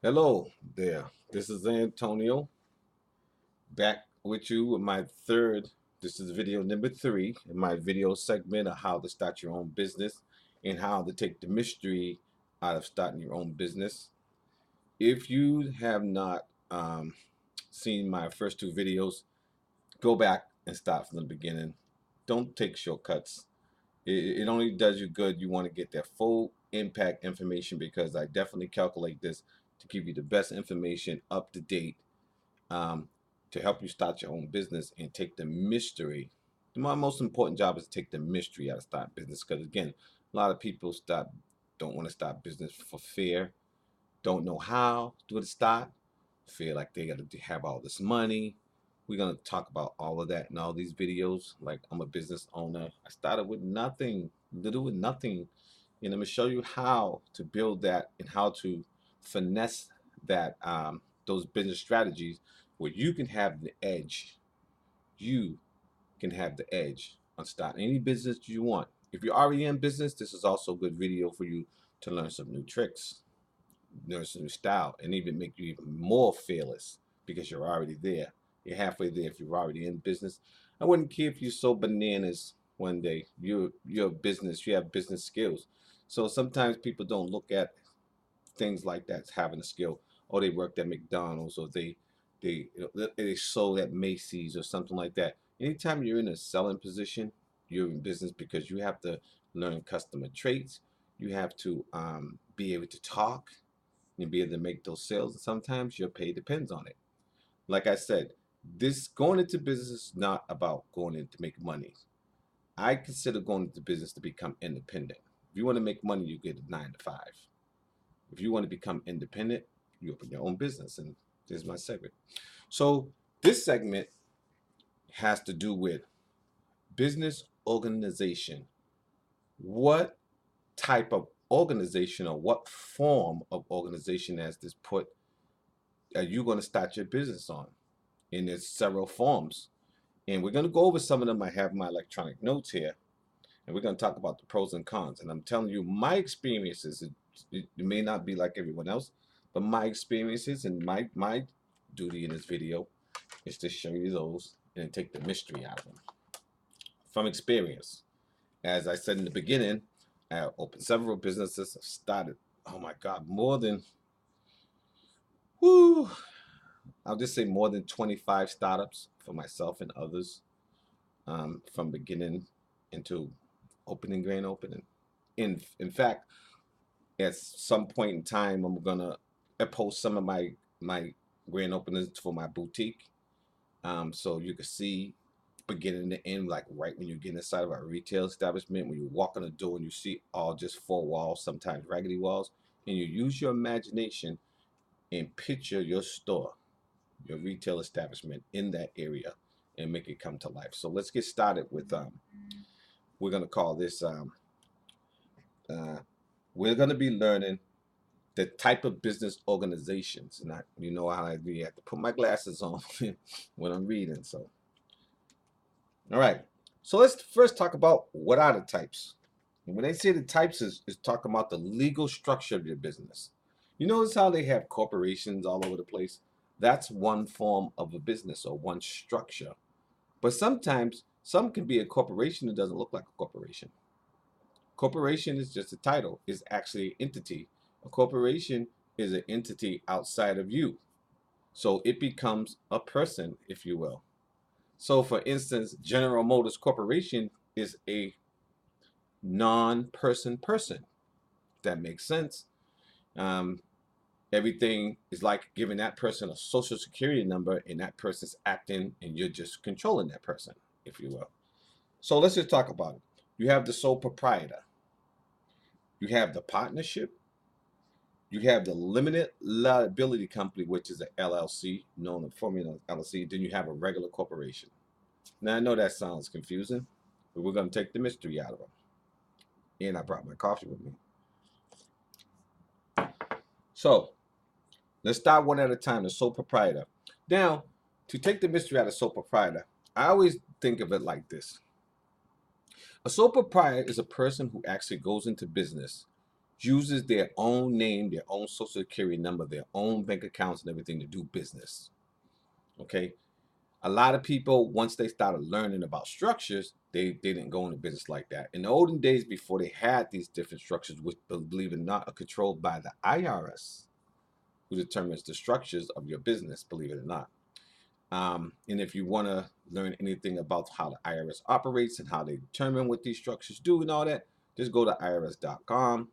Hello there. This is Antonio back with you with my third. This is video number three in my video segment of how to start your own business and how to take the mystery out of starting your own business. If you have not seen my first two videos, go back and start from the beginning. Don't take shortcuts. It only does you good. You want to get that full impact information because I definitely calculate this to give you the best information up to date, um, to help you start your own business and take the mystery. My most important job is to take the mystery out of start business because again, a lot of people don't want to start business for fear, don't know how to start, feel like they got to have all this money. We're going to talk about all of that in all these videos. Like, I'm a business owner. I started with nothing, little with nothing. And I'm going to show you how to build that and how to finesse that, those business strategies where you can have the edge. You can have the edge on starting any business you want. If you're already in business, this is also a good video for you to learn some new tricks, learn some new style, and even make you even more fearless because you're already there. You're halfway there if you're already in business. I wouldn't care if you're so bananas one day. You're a business. You have business skills. So sometimes people don't look at things like that as having a skill. Or they worked at McDonald's, or they sold at Macy's or something like that. Anytime you're in a selling position, you're in business because you have to learn customer traits. You have to be able to talk and be able to make those sales. And sometimes your pay depends on it. Like I said, this going into business is not about going in to make money. I consider going into business to become independent. If you want to make money, you get a 9 to 5. If you want to become independent, you open your own business. And this is my segment. So this segment has to do with business organization. What type of organization or what form of organization as this put are you going to start your business on? And there's several forms. And we're going to go over some of them. I have my electronic notes here. And we're going to talk about the pros and cons. And I'm telling you, my experiences, it may not be like everyone else, but my experiences and my duty in this video is to show you those and take the mystery out of them. From experience, as I said in the beginning, I opened several businesses. I've started, oh my God, more than, whoo, I'll just say more than 25 startups for myself and others, from beginning into opening, grand opening. In fact, at some point in time, I'm gonna post some of my grand openings for my boutique, so you can see beginning to end, like right when you get inside of our retail establishment, when you walk in the door and you see all just four walls, sometimes raggedy walls, and you use your imagination and picture your store, your retail establishment in that area and make it come to life. So let's get started with we're going to call this uh, we're going to be learning the type of business organizations. And you know how I do, you have to put my glasses on when I'm reading. So all right, so let's first talk about what are the types. And when they say the types is talking about the legal structure of your business. You notice how they have corporations all over the place? That's one form of a business or one structure. But sometimes some can be a corporation that doesn't look like a corporation. Corporation is just a title, it's actually an entity. A corporation is an entity outside of you. So it becomes a person, if you will. So for instance, General Motors Corporation is a non-person person. That makes sense. Um, Everything is like giving that person a social security number and that person's acting and you're just controlling that person, if you will. So let's just talk about it. You have the sole proprietor. You have the partnership. You have the limited liability company, which is an LLC, known as Formula LLC. Then you have a regular corporation. Now, I know that sounds confusing, but we're going to take the mystery out of them. And I brought my coffee with me. So let's start one at a time. The sole proprietor. Now, to take the mystery out of sole proprietor, I always think of it like this. A sole proprietor is a person who actually goes into business uses their own name, their own social security number, their own bank accounts and everything to do business. Okay. A lot of people, once they started learning about structures, they didn't go into business like that. In the olden days, before they had these different structures, which, believe it or not, are controlled by the IRS, who determines the structures of your business, believe it or not. And if you want to learn anything about how the IRS operates and how they determine what these structures do and all that, just go to irs.com,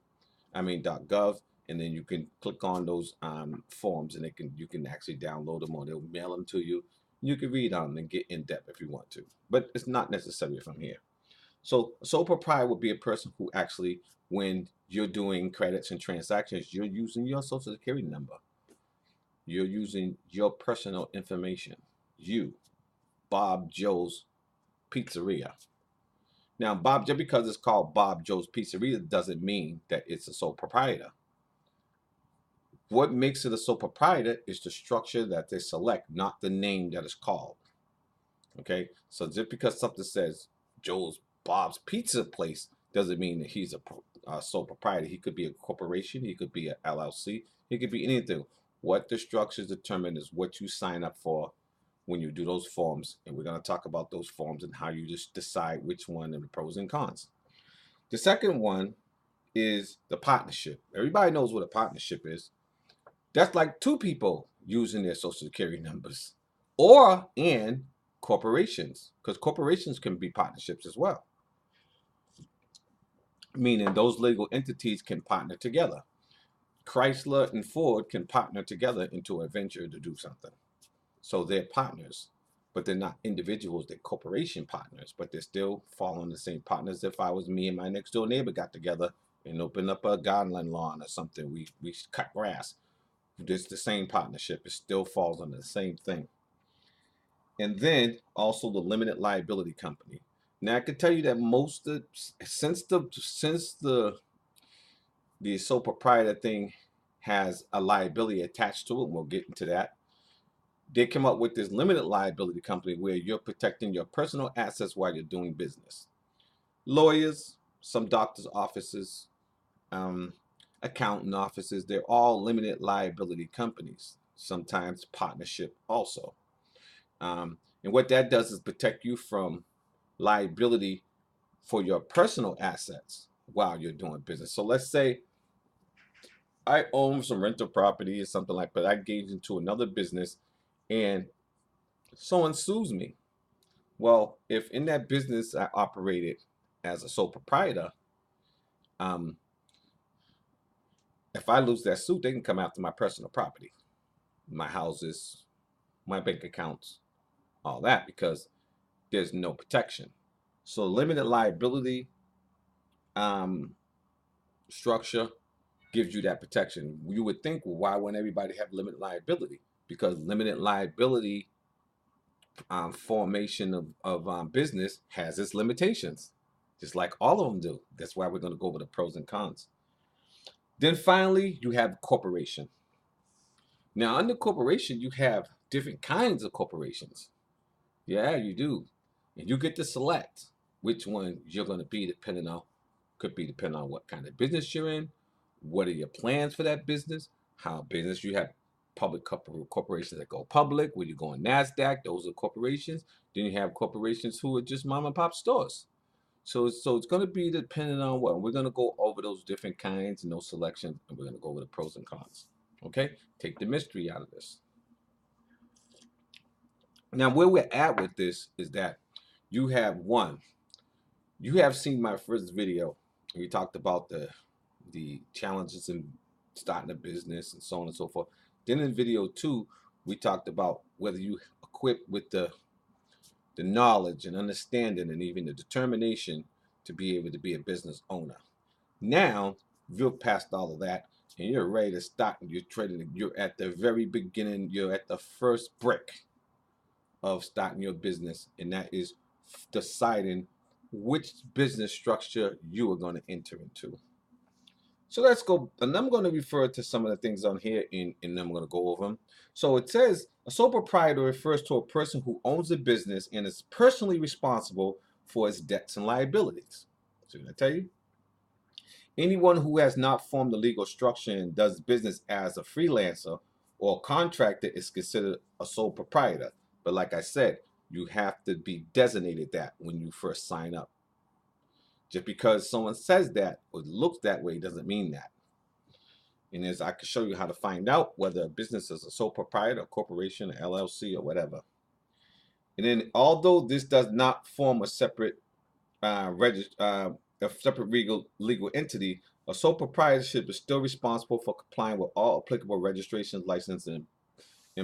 .gov, and then you can click on those forms, and you can actually download them, or they'll mail them to you. You can read on them and get in depth if you want to, but it's not necessary from here. So a sole proprietor would be a person who actually, when you're doing credits and transactions, you're using your social security number. You're using your personal information. You, Bob Joe's Pizzeria. Now, just because it's called Bob Joe's Pizzeria doesn't mean that it's a sole proprietor. What makes it a sole proprietor is the structure that they select, not the name that is called. Okay, so just because something says Bob's Pizza Place doesn't mean that he's a sole proprietor. He could be a corporation, he could be an LLC, he could be anything. What the structures determine is what you sign up for when you do those forms, and we're going to talk about those forms and how you just decide which one and the pros and cons. The second one is the partnership. Everybody knows what a partnership is. That's like two people using their social security numbers, or in corporations, because corporations can be partnerships as well, meaning those legal entities can partner together. Chrysler and Ford can partner together into a venture to do something. So they're partners, but they're not individuals. They're corporation partners, but they're still following the same partners. If I was me and my next door neighbor got together and opened up a garden lawn or something, we cut grass. It's the same partnership. It still falls under the same thing. And then also the limited liability company. Now I can tell you that since the sole proprietor thing has a liability attached to it, and we'll get into that. They come up with this limited liability company where you're protecting your personal assets while you're doing business. Lawyers, some doctors' offices, accountant offices, they're all limited liability companies, sometimes partnership also. And what that does is protect you from liability for your personal assets while you're doing business. So let's say I own some rental property or something like that. I engage into another business and someone sues me. Well, if in that business I operated as a sole proprietor, um, if I lose that suit, they can come after my personal property, my houses, my bank accounts, all that, because there's no protection. So limited liability structure gives you that protection. You would think, well, why wouldn't everybody have limited liability? Because limited liability formation of business has its limitations, just like all of them do. That's why we're going to go over the pros and cons. Then finally, you have corporation. Now, under corporation, you have different kinds of corporations. Yeah, you do. And you get to select which one you're going to be depending on, could be depending on what kind of business you're in, what are your plans for that business, how business you have public corporations that go public, where you go on NASDAQ, those are corporations. Then you have corporations who are just mom and pop stores. So it's going to be dependent on what. We're going to go over those different kinds and those selections, and we're going to go over the pros and cons. Okay? Take the mystery out of this. Now, where we're at with this is that you have seen my first video. We talked about the challenges in starting a business and so on and so forth. Then in video 2, we talked about whether you equipped with the knowledge and understanding and even the determination to be able to be a business owner. Now you're past all of that and you're ready to start. You're trading. You're at the very beginning. You're at the first brick of starting your business, and that is deciding which business structure you are going to enter into. So let's go, and I'm going to refer to some of the things on here, and I'm going to go over them. So it says a sole proprietor refers to a person who owns a business and is personally responsible for its debts and liabilities. So I'm going to tell you, Anyone who has not formed a legal structure and does business as a freelancer or contractor is considered a sole proprietor. But like I said, you have to be designated that when you first sign up. Just because someone says that or looks that way doesn't mean that. And as I can show you how to find out whether a business is a sole proprietor, a corporation, an LLC, or whatever. And then, although this does not form a separate a separate legal entity, a sole proprietorship is still responsible for complying with all applicable registrations, license, and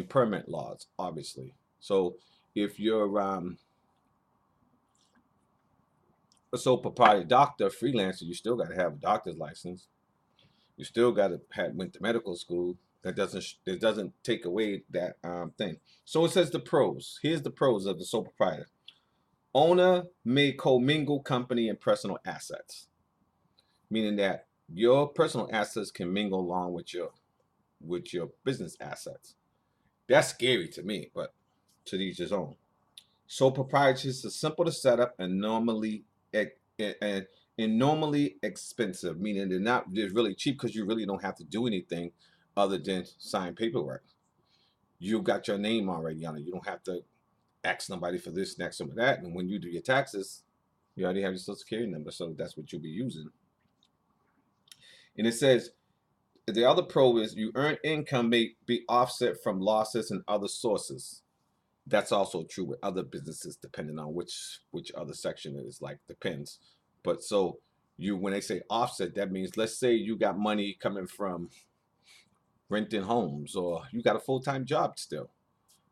permit laws, obviously. So if you're a sole proprietor doctor, freelancer, you still got to have a doctor's license. You still got to have went to medical school. That doesn't take away that thing. So it says the pros. Here's the pros of the sole proprietor. Owner may commingle company and personal assets, meaning that your personal assets can mingle along with your business assets. That's scary to me, but to each his own. Sole proprietorships are simple to set up and normally expensive, meaning they're really cheap because you really don't have to do anything other than sign paperwork. You got your name already on it. You don't have to ask somebody for this, next, some of that. And when you do your taxes, you already have your social security number, so that's what you'll be using. And it says the other pro is you earn income may be offset from losses and other sources. That's also true with other businesses, depending on which other section it is. Like depends. But so you when they say offset, that means let's say you got money coming from renting homes or you got a full-time job still.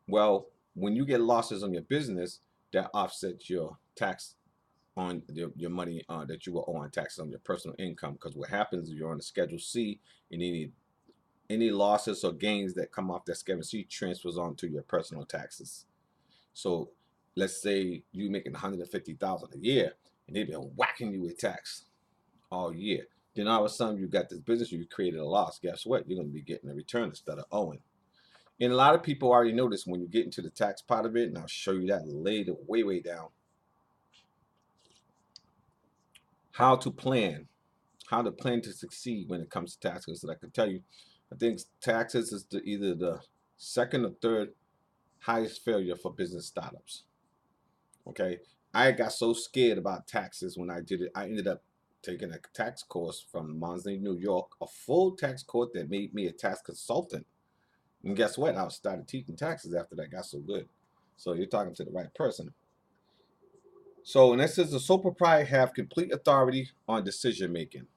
Well, when you get losses on your business, that offsets your tax on your money that you will owe on taxes on your personal income. Because what happens is you're on a Schedule C, and any losses or gains that come off that Schedule C transfers onto your personal taxes. So let's say you making 150,000 a year, and they've been whacking you with tax all year. Then all of a sudden you got this business, you created a loss. Guess what? You're going to be getting a return instead of owing. And a lot of people already know this when you get into the tax part of it, and I'll show you that later, way down. How to plan to succeed when it comes to taxes. And I can tell you, I think taxes is either the second or third highest failure for business startups. Okay, I got so scared about taxes when I did it. I ended up taking a tax course from Monsley, New York, a full tax course that made me a tax consultant. And guess what? I started teaching taxes after that got so good. So you're talking to the right person. So, and it says the sole proprietor have complete authority on decision making,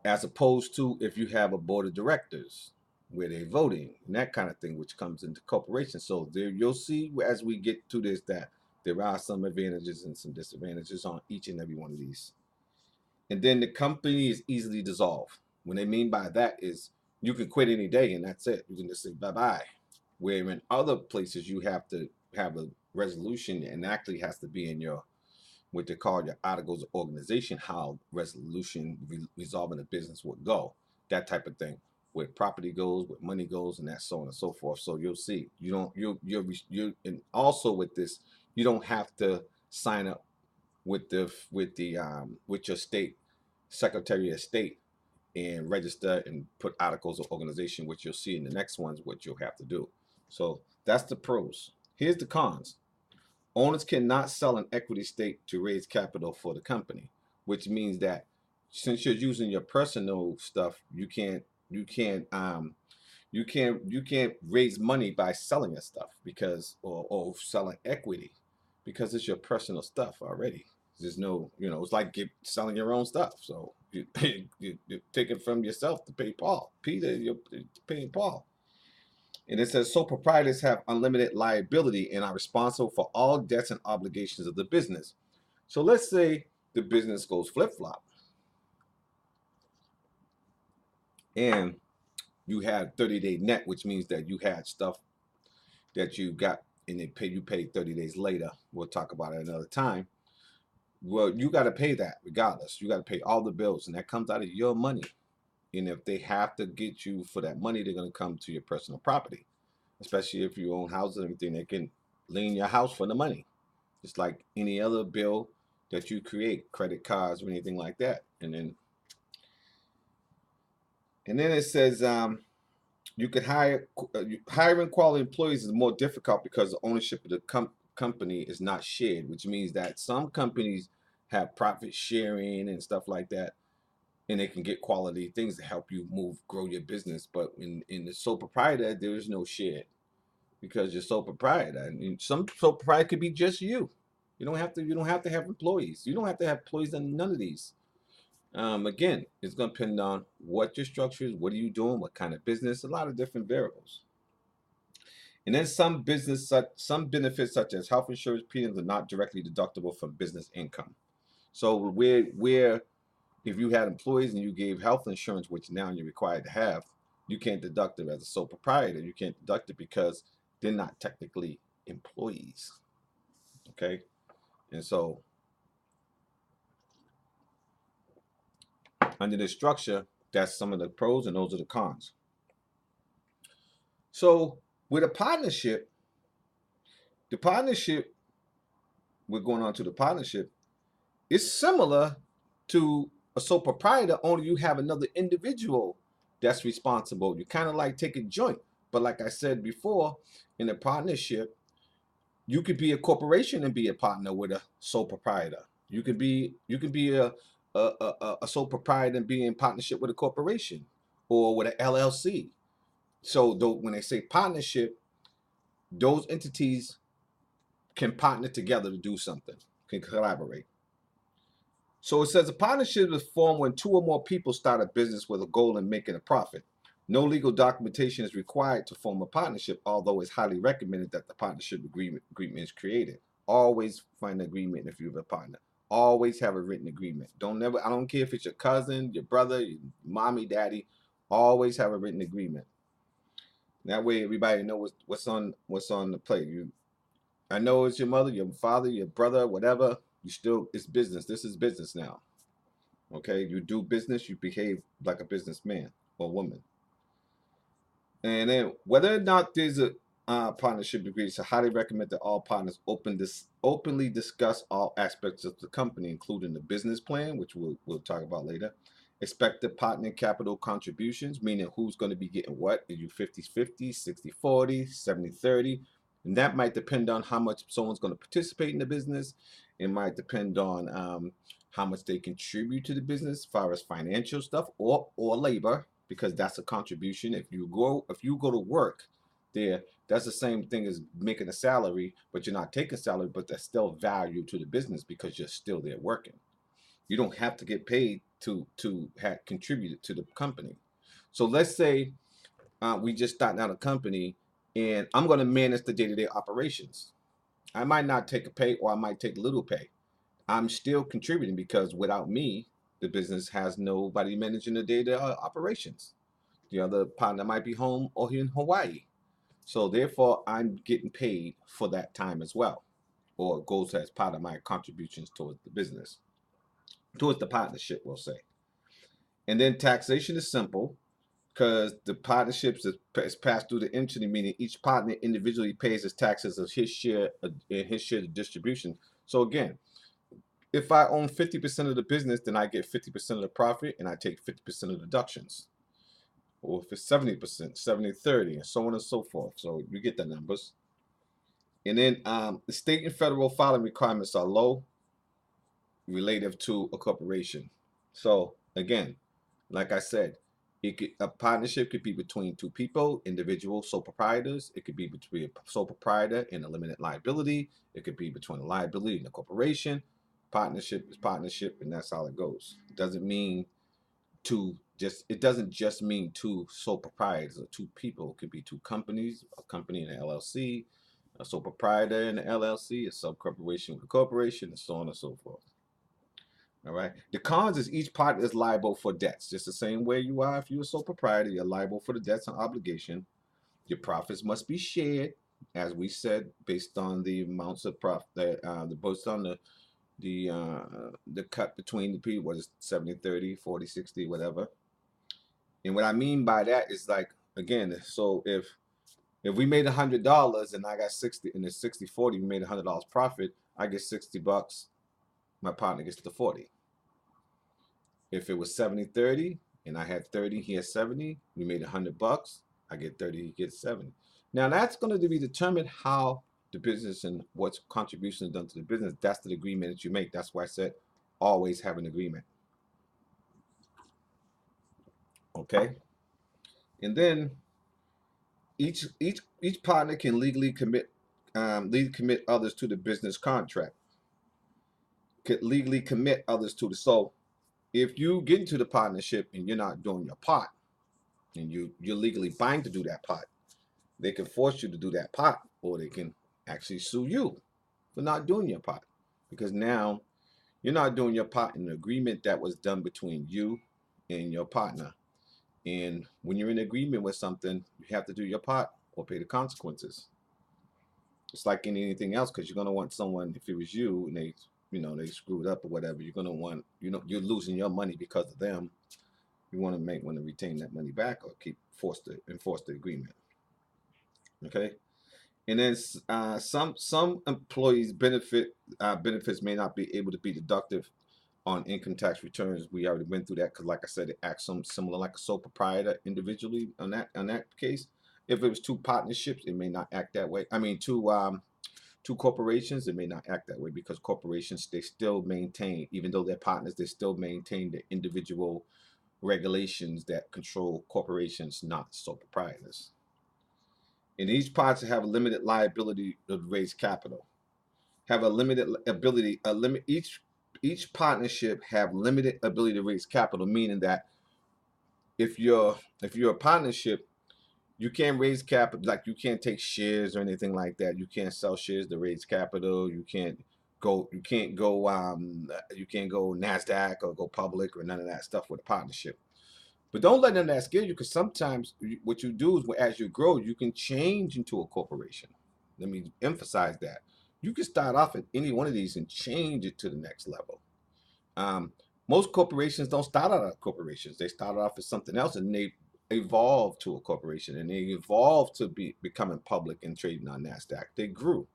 as opposed to if you have a board of directors where they're voting and that kind of thing, which comes into corporations. So there, you'll see as we get to this that there are some advantages and some disadvantages on each and every one of these. And then the company is easily dissolved. What they mean by that is you can quit any day and that's it. You can just say bye-bye. Where in other places you have to have a resolution and actually has to be in your what they call your articles of organization, how resolution resolving the business would go, that type of thing, where property goes, where money goes, and that so on and so forth. So you'll see, you don't, and also with this, you don't have to sign up with with your state secretary of state and register and put articles of organization, which you'll see in the next ones, what you'll have to do. So that's the pros. Here's the cons. Owners cannot sell an equity stake to raise capital for the company, which means that since you're using your personal stuff, you can't raise money by selling your stuff because or selling equity because it's your personal stuff already. There's no, it's like selling your own stuff. So you take it from yourself to pay Paul. Peter, you're paying Paul. And it says, sole proprietors have unlimited liability and are responsible for all debts and obligations of the business. So let's say the business goes flip-flop and you had 30-day net, which means that you had stuff that you got and you paid 30 days later. We'll talk about it another time. Well, you got to pay that regardless. You got to pay all the bills, and that comes out of your money. And if they have to get you for that money, they're going to come to your personal property. Especially if you own houses and everything, they can lien your house for the money. Just like any other bill that you create, credit cards or anything like that. And then it says you could hiring quality employees is more difficult because the ownership of the company is not shared, which means that some companies have profit sharing and stuff like that, and they can get quality things to help you grow your business. But in the sole proprietor, there is no shared because you're sole proprietor. I mean, some sole proprietor could be just you. You don't have to have employees. You don't have to have employees in none of these. Again, it's going to depend on what your structure is, what are you doing, what kind of business, a lot of different variables. And then some benefits such as health insurance premiums are not directly deductible from business income. So where if you had employees and you gave health insurance, which now you're required to have, you can't deduct it as a sole proprietor. You can't deduct it because they're not technically employees. Okay, and so under this structure, that's some of the pros and those are the cons. So with a partnership, the partnership, we're going on to the partnership, it's similar to a sole proprietor, only you have another individual that's responsible. You kind of like take a joint. But like I said before, in a partnership, you could be a corporation and be a partner with a sole proprietor. You could be a sole proprietor and be in partnership with a corporation or with an LLC. So when they say partnership, those entities can partner together to do something, can collaborate. So it says a partnership is formed when two or more people start a business with a goal in making a profit. No legal documentation is required to form a partnership, although it's highly recommended that the partnership agreement is created. Always find an agreement if you have a partner. Always have a written agreement. I don't care if it's your cousin, your brother, your mommy, daddy. Always have a written agreement. That way everybody knows what's on the plate. I know it's your mother, your father, your brother, whatever. It's business. This is business now. Okay, you do business, you behave like a businessman or woman. And then whether or not there's a partnership agreement, it's highly recommend that all partners openly discuss all aspects of the company, including the business plan, which we'll talk about later. Expected partner capital contributions, meaning who's going to be getting what. Are you 50-50, 60-40, 70-30? And that might depend on how much someone's going to participate in the business. It might depend on how much they contribute to the business as far as financial stuff or labor, because that's a contribution. If you go to work there, that's the same thing as making a salary, but you're not taking salary, but that's still value to the business because you're still there working. You don't have to get paid to have contributed to the company. So let's say we just starting out a company and I'm going to manage the day-to-day operations. I might not take a pay or I might take little pay. I'm still contributing because without me, the business has nobody managing the day-to-day operations. The other partner might be home or here in Hawaii. So therefore, I'm getting paid for that time as well, or it goes as part of my contributions towards the business, towards the partnership, we'll say. And then taxation is simple because the partnerships is passed through the entity, meaning each partner individually pays his taxes of his share of distribution. So again, if I own 50% of the business, then I get 50% of the profit and I take 50% of the deductions. Or if it's 70%, 70-30, and so on and so forth. So you get the numbers. And then the state and federal filing requirements are low relative to a corporation. So again, like I said, a partnership could be between two people, individual sole proprietors. It could be between a sole proprietor and a limited liability. It could be between a liability and a corporation. Partnership is partnership, and that's how it goes. It doesn't just mean two sole proprietors or two people. It could be two companies, a company and an LLC, a sole proprietor and an LLC, a sub corporation with a corporation, and so on and so forth. All right. The cons is each partner is liable for debts, just the same way you are if you're a sole proprietor. You're liable for the debts and obligation. Your profits must be shared, as we said, based on the amounts of profit based on the cut between the people, what is 70-30, 40-60, whatever. And what I mean by that is like, again, so if we made $100 and I got 60, and it's 60-40, we made $100 profit, I get $60 my partner gets the 40. If it was 70-30 and I had 30, he had 70, we made $100. I get 30, he gets 70. Now that's going to be determined how the business and what's contribution done to the business. That's the agreement that you make. That's why I said always have an agreement. Okay. And then each partner can legally commit others to the business contract. Could legally commit others to the so if you get into the partnership and you're not doing your part and you're legally bound to do that part, they can force you to do that part, or they can actually sue you for not doing your part, because now you're not doing your part in an agreement that was done between you and your partner. And when you're in agreement with something, you have to do your part or pay the consequences. It's like in anything else, because you're gonna want someone. If it was you and they screwed up or whatever, you're gonna want, you're losing your money because of them. You want to retain that money back or keep enforce the agreement. Okay. And then some employees benefits may not be able to be deductive on income tax returns. We already went through that because, like I said, it acts some similar like a sole proprietor individually on that case. If it was two partnerships, it may not act that way. I mean, two corporations, it may not act that way, because corporations, they still maintain, even though they're partners, they still maintain the individual regulations that control corporations, not sole proprietors. And each partner have a limited liability to raise capital. Have a limited ability, each partnership have limited ability to raise capital, meaning that if you're a partnership, you can't raise capital, like you can't take shares or anything like that. You can't sell shares to raise capital. You can't go NASDAQ or go public or none of that stuff with a partnership. But don't let them that scare you, because sometimes what you do is, as you grow, you can change into a corporation. Let me emphasize that. You can start off at any one of these and change it to the next level. Most corporations don't start out as corporations. They start off as something else, and they evolve to a corporation, and they evolve to becoming public and trading on NASDAQ. They grew.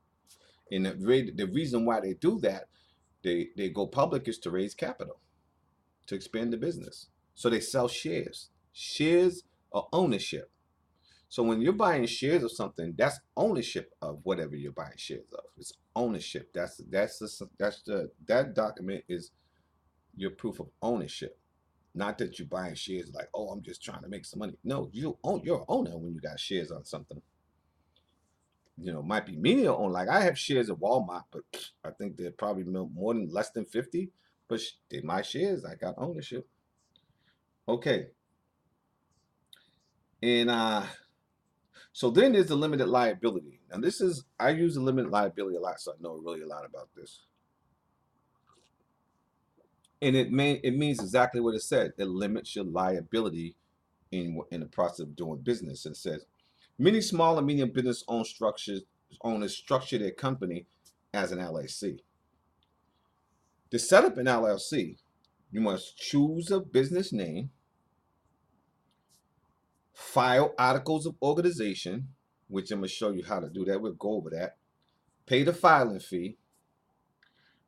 And the reason why they do that, they go public, is to raise capital, to expand the business. So they sell shares. Shares are ownership. So when you're buying shares of something, that's ownership of whatever you're buying shares of. It's ownership. That document is your proof of ownership. Not that you're buying shares like, oh, I'm just trying to make some money. No, you're an owner when you got shares on something. Might be menial own. Like I have shares of Walmart, but I think they're probably more than less than 50. But they're my shares. I got ownership. Okay. And so then there's the limited liability. And I use the limited liability a lot, so I know really a lot about this. And it means exactly what it said. It limits your liability in the process of doing business. And it says many small and medium business owners structure their company as an LLC. To set up an LLC, you must choose a business name, file articles of organization, which I'm going to show you how to do that. We'll go over that. Pay the filing fee,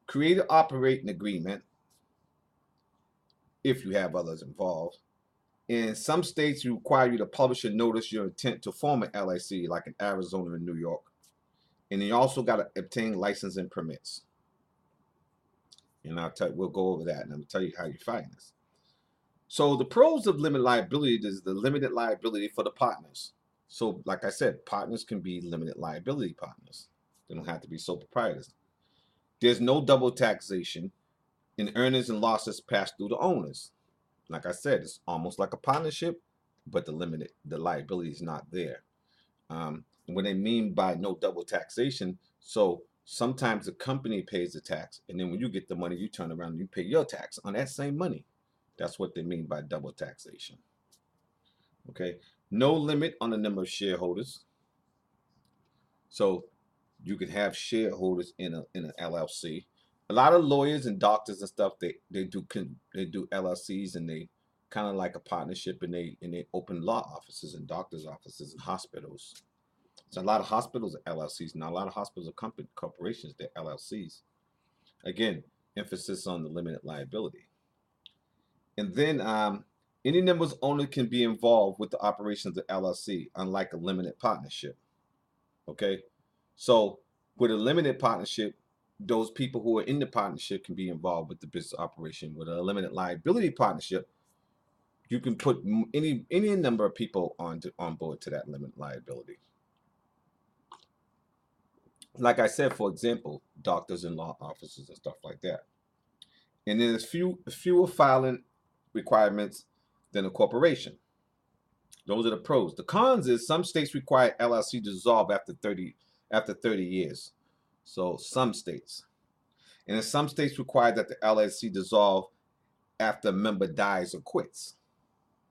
create an operating agreement if you have others involved. In some states, require you to publish and notice your intent to form an LLC, like in Arizona and New York. And you also got to obtain license and permits. And we'll go over that, and I'm going to tell you how you find this. So the pros of limited liability is the limited liability for the partners. So like I said, partners can be limited liability partners. They don't have to be sole proprietors. There's no double taxation, and earnings and losses pass through the owners. Like I said, it's almost like a partnership, but the liability is not there. What they mean by no double taxation, so sometimes the company pays the tax, and then when you get the money, you turn around and you pay your tax on that same money. That's what they mean by double taxation. Okay, no limit on the number of shareholders. So you can have shareholders in an LLC. A lot of lawyers and doctors and stuff, they do LLCs, and they kind of like a partnership, and they open law offices and doctors offices and hospitals. So a lot of hospitals are LLCs. Now a lot of hospitals are corporations. They're LLCs. Again, emphasis on the limited liability. And then any members only can be involved with the operations of LLC, unlike a limited partnership. Okay, so with a limited partnership, those people who are in the partnership can be involved with the business operation. With a limited liability partnership, you can put any number of people on board to that limited liability. Like I said, for example, doctors and law officers and stuff like that. And then there's fewer filing requirements than a corporation. Those are the pros. The cons is some states require LLC to dissolve after 30 years. So some states. And in some states require that the LLC dissolve after a member dies or quits.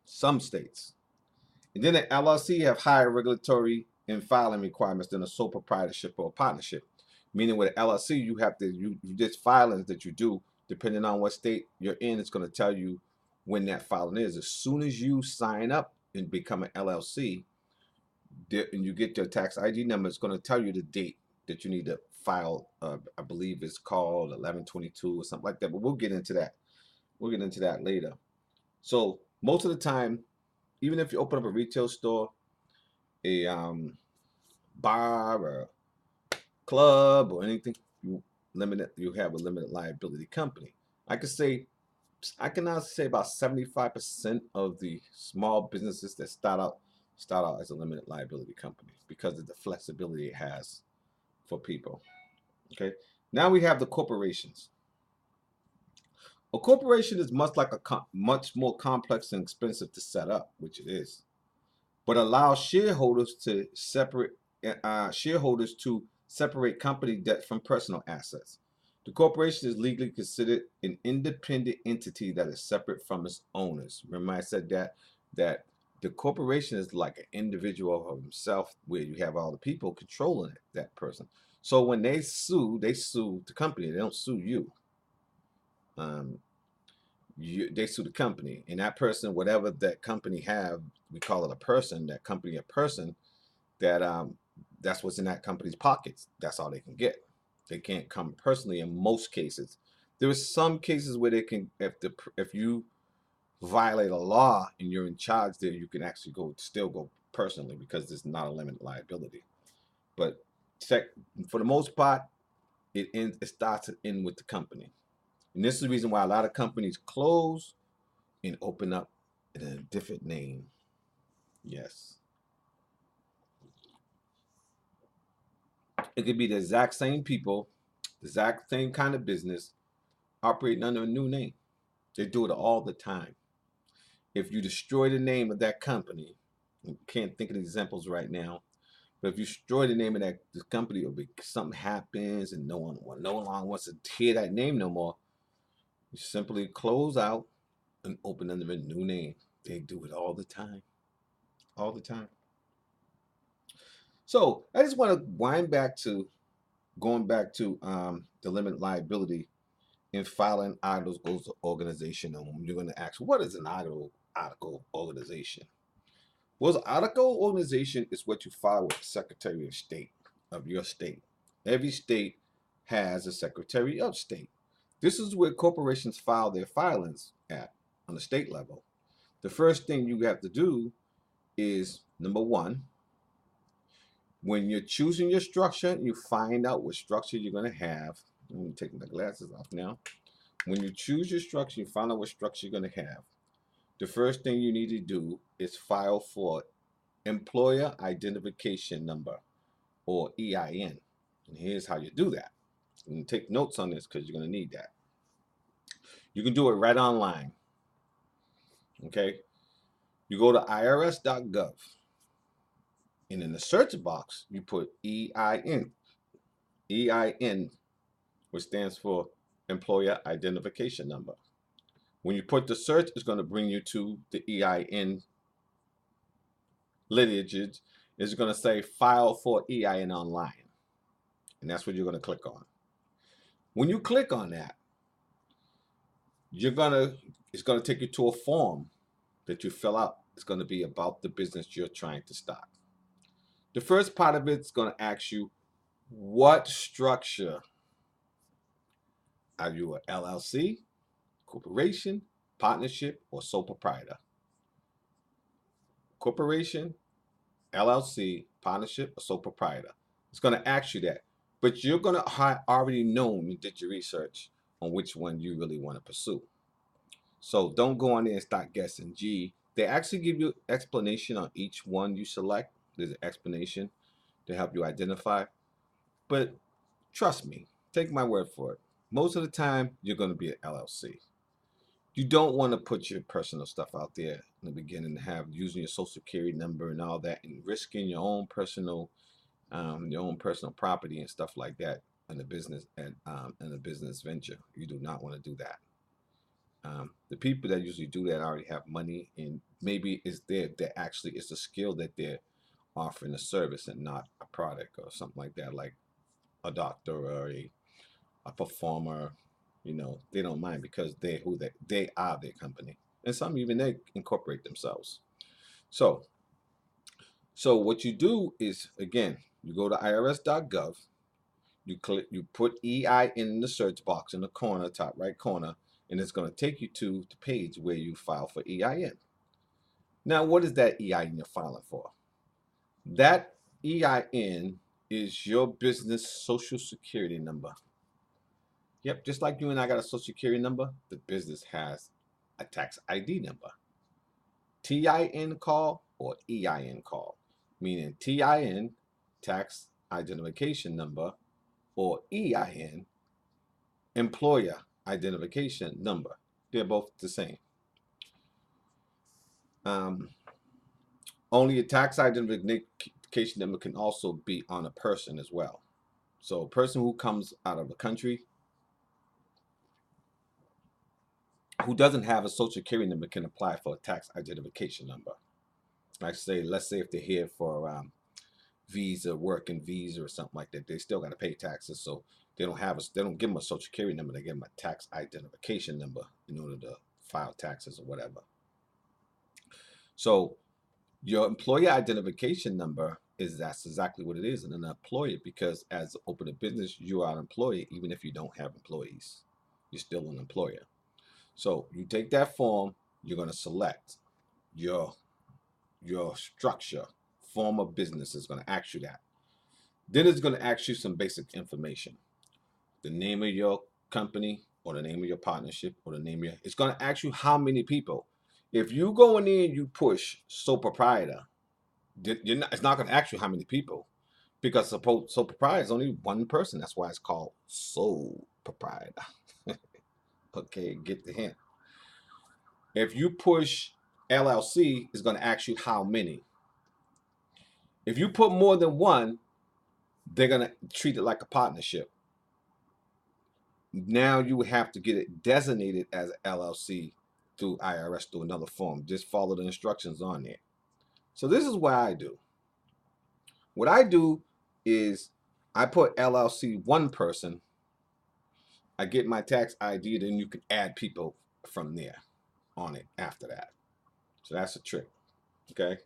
Some states. And then the LLC have higher regulatory and filing requirements than a sole proprietorship or a partnership. Meaning with an LLC, you have to you just filings that you do, depending on what state you're in, it's going to tell you when that filing is. As soon as you sign up and become an LLC, and you get your tax ID number, it's going to tell you the date that you need to file. I believe it's called 1122 or something like that. But we'll get into that. We'll get into that later. So most of the time, even if you open up a retail store, a bar or club or anything, you have a limited liability company. I can now say about 75% of the small businesses that start out as a limited liability company because of the flexibility it has for people. Okay. Now we have the corporations. A corporation is much more complex and expensive to set up, which it is, but allows shareholders to separate company debt from personal assets. The corporation is legally considered an independent entity that is separate from its owners. Remember, I said that the corporation is like an individual of himself, where you have all the people controlling that person. So when they sue the company. They don't sue you. They sue the company, and that person, whatever that company have, we call it a person. That company, a person, that's what's in that company's pockets. That's all they can get. They can't come personally in most cases. There are some cases where they can, if you violate a law and you're in charge there, you can actually still go personally because there's not a limited liability. But for the most part, it starts and ends with the company. And this is the reason why a lot of companies close and open up in a different name. Yes. It could be the exact same people, the exact same kind of business, operating under a new name. They do it all the time. If you destroy the name of that company, I can't think of examples right now, but if you destroy the name of that company, or something happens and no longer wants to hear that name no more, you simply close out and open under a new name. They do it all the time. All the time. So I just want to going back to the limited liability in filing articles of organization. And you're going to ask, what is an article organization? Well, an article organization is what you file with the Secretary of State of your state. Every state has a Secretary of State. This is where corporations file their filings at on the state level. The first thing you have to do is, number one, when you're choosing your structure, you find out what structure you're going to have. Let me take my glasses off now. When you choose your structure, you find out what structure you're going to have. The first thing you need to do is file for Employer Identification Number, or EIN. And here's how you do that. And take notes on this because you're going to need that. You can do it right online. Okay? You go to irs.gov. And in the search box, you put EIN. EIN, which stands for Employer Identification Number. When you put the search, it's going to bring you to the EIN lineage. It's going to say File for EIN Online. And that's what you're going to click on. When you click on that, it's going to take you to a form that you fill out. It's going to be about the business you're trying to start. The first part of it's going to ask you, what structure Are you a LLC, corporation, partnership, or sole proprietor? Corporation, LLC, partnership, or sole proprietor. It's going to ask you that. But you're going to already know you did your research on which one you really want to pursue. So don't go on there and start guessing. Gee, they actually give you explanation on each one you select. There's an explanation to help you identify. But trust me, take my word for it. Most of the time, you're going to be an LLC. You don't want to put your personal stuff out there in the beginning and have using your social security number and all that and risking your own personal property and stuff like that in a business and in a business venture. You do not want to do that. The people that usually do that already have money, and maybe it's that actually it's a skill that they're offering a service and not a product or something like that, like a doctor or a performer. You know, they don't mind because they are their company, and some even they incorporate themselves. So what you do is, again, you go to irs.gov, you put EI in the search box in the corner, top right corner, and it's going to take you to the page where you file for EIN. Now, what is that EIN you're filing for? That EIN is your business social security number. Yep, just like you and I got a social security number, the business has a tax ID number. TIN call or EIN call, meaning TIN, tax identification number, or EIN, employer identification number. They're both the same. Only a tax identification number can also be on a person as well. So a person who comes out of the country who doesn't have a social security number can apply for a tax identification number. Let's say if they're here for visa, working visa or something like that, they still got to pay taxes. So they don't give them a social security number. They give them a tax identification number in order to file taxes or whatever. So your employer identification number that's exactly what it is, and an employer, because as open a business, you are an employee even if you don't have employees. You're still an employer. So you take that form, you're going to select your structure, form of business is going to ask you that. Then it's going to ask you some basic information. The name of your company or the name of your partnership or the name of it's going to ask you how many people. If you go in there and you push sole proprietor, it's not going to ask you how many people, because sole proprietor is only one person. That's why it's called sole proprietor. Okay, get the hint. If you push LLC, it's going to ask you how many. If you put more than one, they're going to treat it like a partnership. Now you would have to get it designated as LLC through IRS through another form. Just follow the instructions on there. So this is what I do. What I do is I put LLC one person. I get my tax ID, then you can add people from there on it after that. So that's a trick. Okay.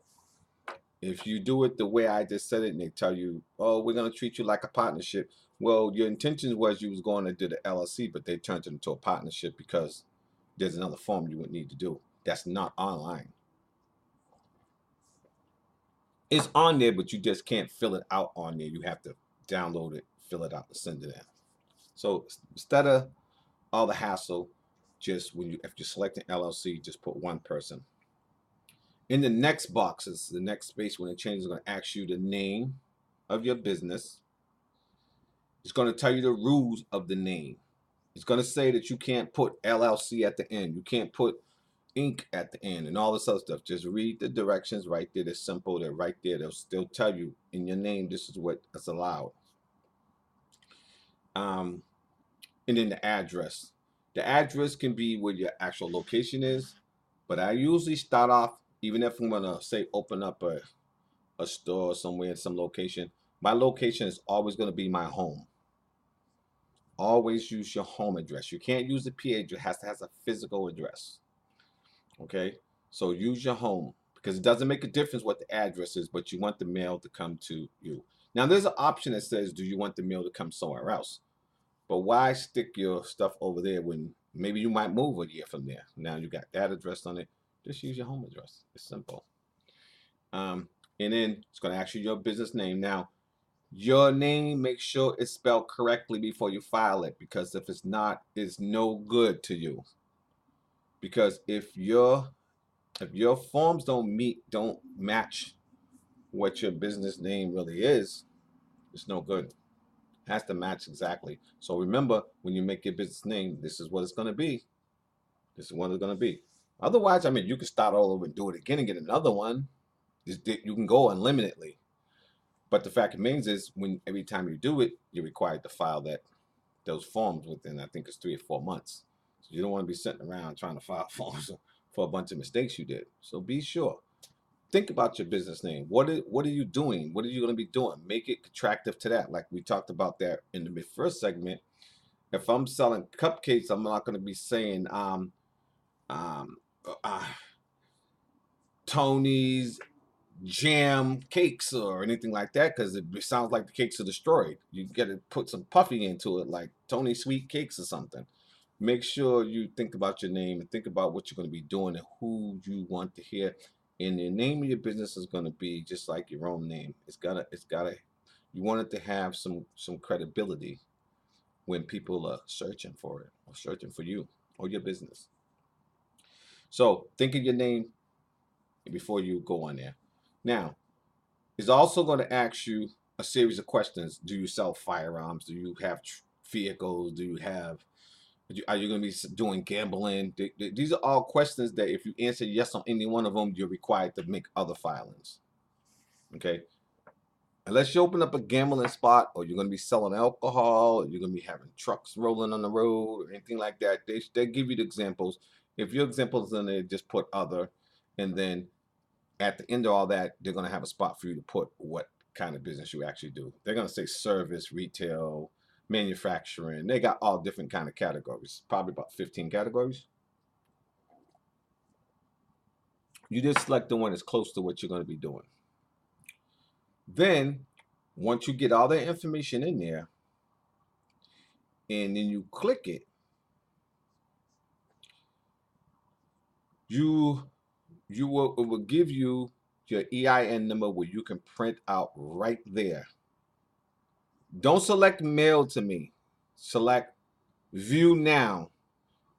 If you do it the way I just said it and they tell you, oh, we're going to treat you like a partnership. Well, your intention was you was going to do the LLC, but they turned it into a partnership because there's another form you would need to do. That's not online. It's on there, but you just can't fill it out on there. You have to download it, fill it out, and send it in. So instead of all the hassle, just if you're selecting LLC, just put one person. In the next boxes, the next space when it changes, is going to ask you the name of your business. It's going to tell you the rules of the name. It's going to say that you can't put LLC at the end. You can't put Inc. at the end and all this other stuff. Just read the directions right there. They're simple. They're right there. They'll still tell you in your name this is what is allowed. And then the address. The address can be where your actual location is, but I usually start off, even if I'm going to say open up a store somewhere in some location, my location is always going to be my home. Always use your home address. You can't use the PA address. It has to have a physical address. Okay, so use your home, because it doesn't make a difference what the address is, but you want the mail to come to you. Now there's an option that says, do you want the mail to come somewhere else? But why stick your stuff over there when maybe you might move a year from there? Now you got that address on it. Just use your home address. It's simple. And then it's going to ask you your business name. Now, your name, make sure it's spelled correctly before you file it, because if it's not, it's no good to you. Because if your forms don't match what your business name really is, it's no good. It has to match exactly. So remember, when you make your business name, this is what it's going to be. This is what it's going to be. Otherwise, I mean, you can start all over and do it again and get another one. You can go unlimitedly. But the fact remains is, when every time you do it, you're required to file those forms within, I think it's 3 or 4 months. So you don't want to be sitting around trying to file forms for a bunch of mistakes you did. So be sure. Think about your business name. What are you doing? What are you going to be doing? Make it attractive to that. Like we talked about that in the first segment. If I'm selling cupcakes, I'm not going to be saying um, uh, Tony's jam cakes or anything like that, because it sounds like the cakes are destroyed. You got to put some puffy into it, like Tony Sweet Cakes or something. Make sure you think about your name and think about what you're going to be doing and who you want to hear. And the name of your business is going to be just like your own name. It's gotta. You want it to have some credibility when people are searching for it or searching for you or your business. So think of your name before you go on there. Now, it's also going to ask you a series of questions. Do you sell firearms? Do you have vehicles? Are you going to be doing gambling? These are all questions that if you answer yes on any one of them, you're required to make other filings. Okay. Unless you open up a gambling spot, or you're going to be selling alcohol, or you're going to be having trucks rolling on the road or anything like that, they give you the examples. If your examples in there, just put other, and then at the end of all that, they're going to have a spot for you to put what kind of business you actually do. They're going to say service, retail, manufacturing. They got all different kind of categories, probably about 15 categories. You just select the one that's close to what you're going to be doing. Then, once you get all that information in there, and then you click it, it will give you your EIN number, where you can print out right there. Don't select mail to me. Select view now,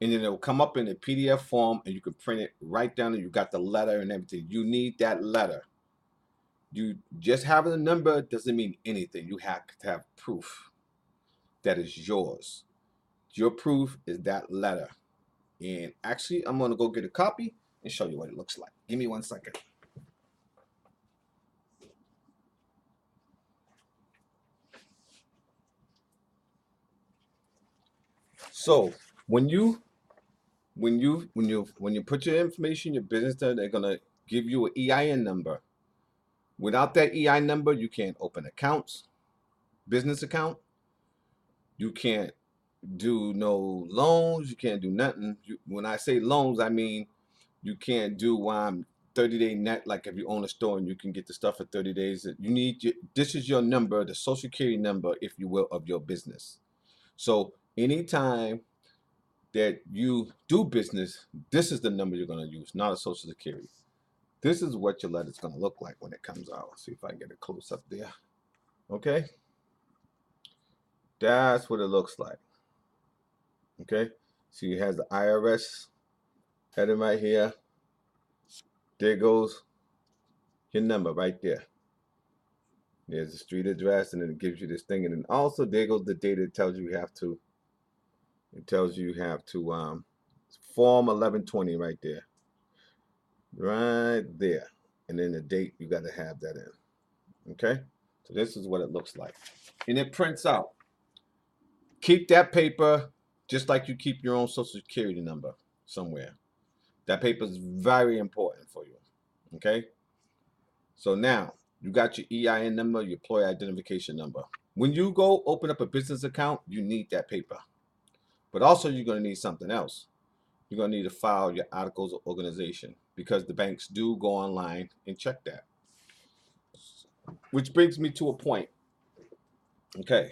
and then it'll come up in a PDF form, and you can print it right down, and you got the letter and everything. You need that letter. You just having a number doesn't mean anything. You have to have proof that is yours. Your proof is that letter. And actually, I'm going to go get a copy and show you what it looks like. Give me 1 second. So when you put your information, your business there, they're gonna give you an EIN number. Without that EIN number, you can't open accounts, business account. You can't do no loans. You can't do nothing. When I say loans, I mean you can't do 30-day net. Like if you own a store and you can get the stuff for 30 days, this is your number, the social security number, if you will, of your business. So anytime that you do business, this is the number you're going to use, not a social security. This is what your letter's going to look like when it comes out. Let's see if I can get it close up there. Okay. That's what it looks like. Okay. So it has the IRS heading right here. There goes your number right there. There's the street address, and then it gives you this thing. And then also there goes the date. It tells you have to form 1120 right there. Right there. And then the date, you got to have that in. Okay. So this is what it looks like. And it prints out. Keep that paper just like you keep your own social security number somewhere. That paper is very important for you. Okay. So now you got your EIN number, your employee identification number. When you go open up a business account, you need that paper. But also you're going to need something else. You're going to need to file your articles of organization, because the banks do go online and check that. Which brings me to a point. Okay.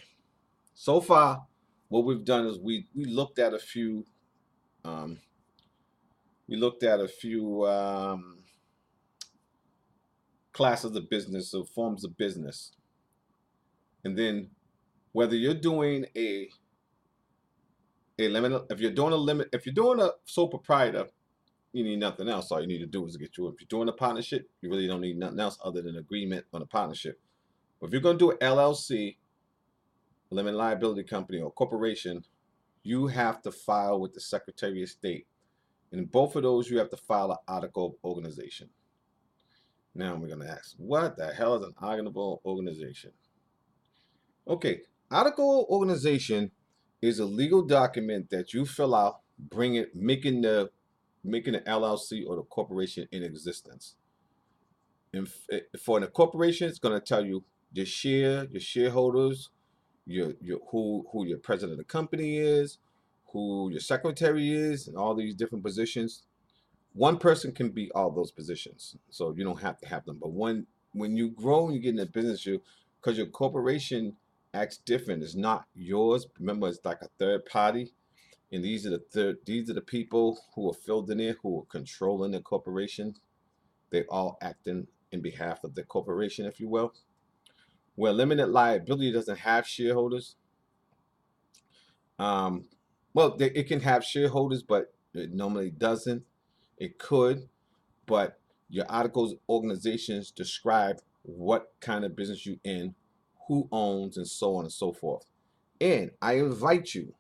So far, what we've done is we looked at a few um, we looked at a few classes of business or forms of business, and then whether you're doing a limit, if you're doing a sole proprietor, you need nothing else. All you need to do is get you. If you're doing a partnership, you really don't need nothing else other than agreement on a partnership. But if you're going to do an LLC, limited liability company or corporation, you have to file with the Secretary of State. And in both of those, you have to file an article of organization. Now we're going to ask, what the hell is an article of organization? Okay, article of organization is a legal document that you fill out, bring it, making the LLC or the corporation in existence. And for the corporation, it's going to tell you your shareholders, your who your president of the company is, who your secretary is, and all these different positions. One person can be all those positions, so you don't have to have them. But when you grow and you get in the business, because your corporation acts different. It's not yours. Remember, it's like a third party, and these are the people who are filled in there who are controlling the corporation. They all acting in behalf of the corporation, if you will. Where limited liability doesn't have shareholders, um, it can have shareholders, but it normally doesn't. It could, but your articles organizations describe what kind of business you in, who owns, and so on and so forth. And I invite you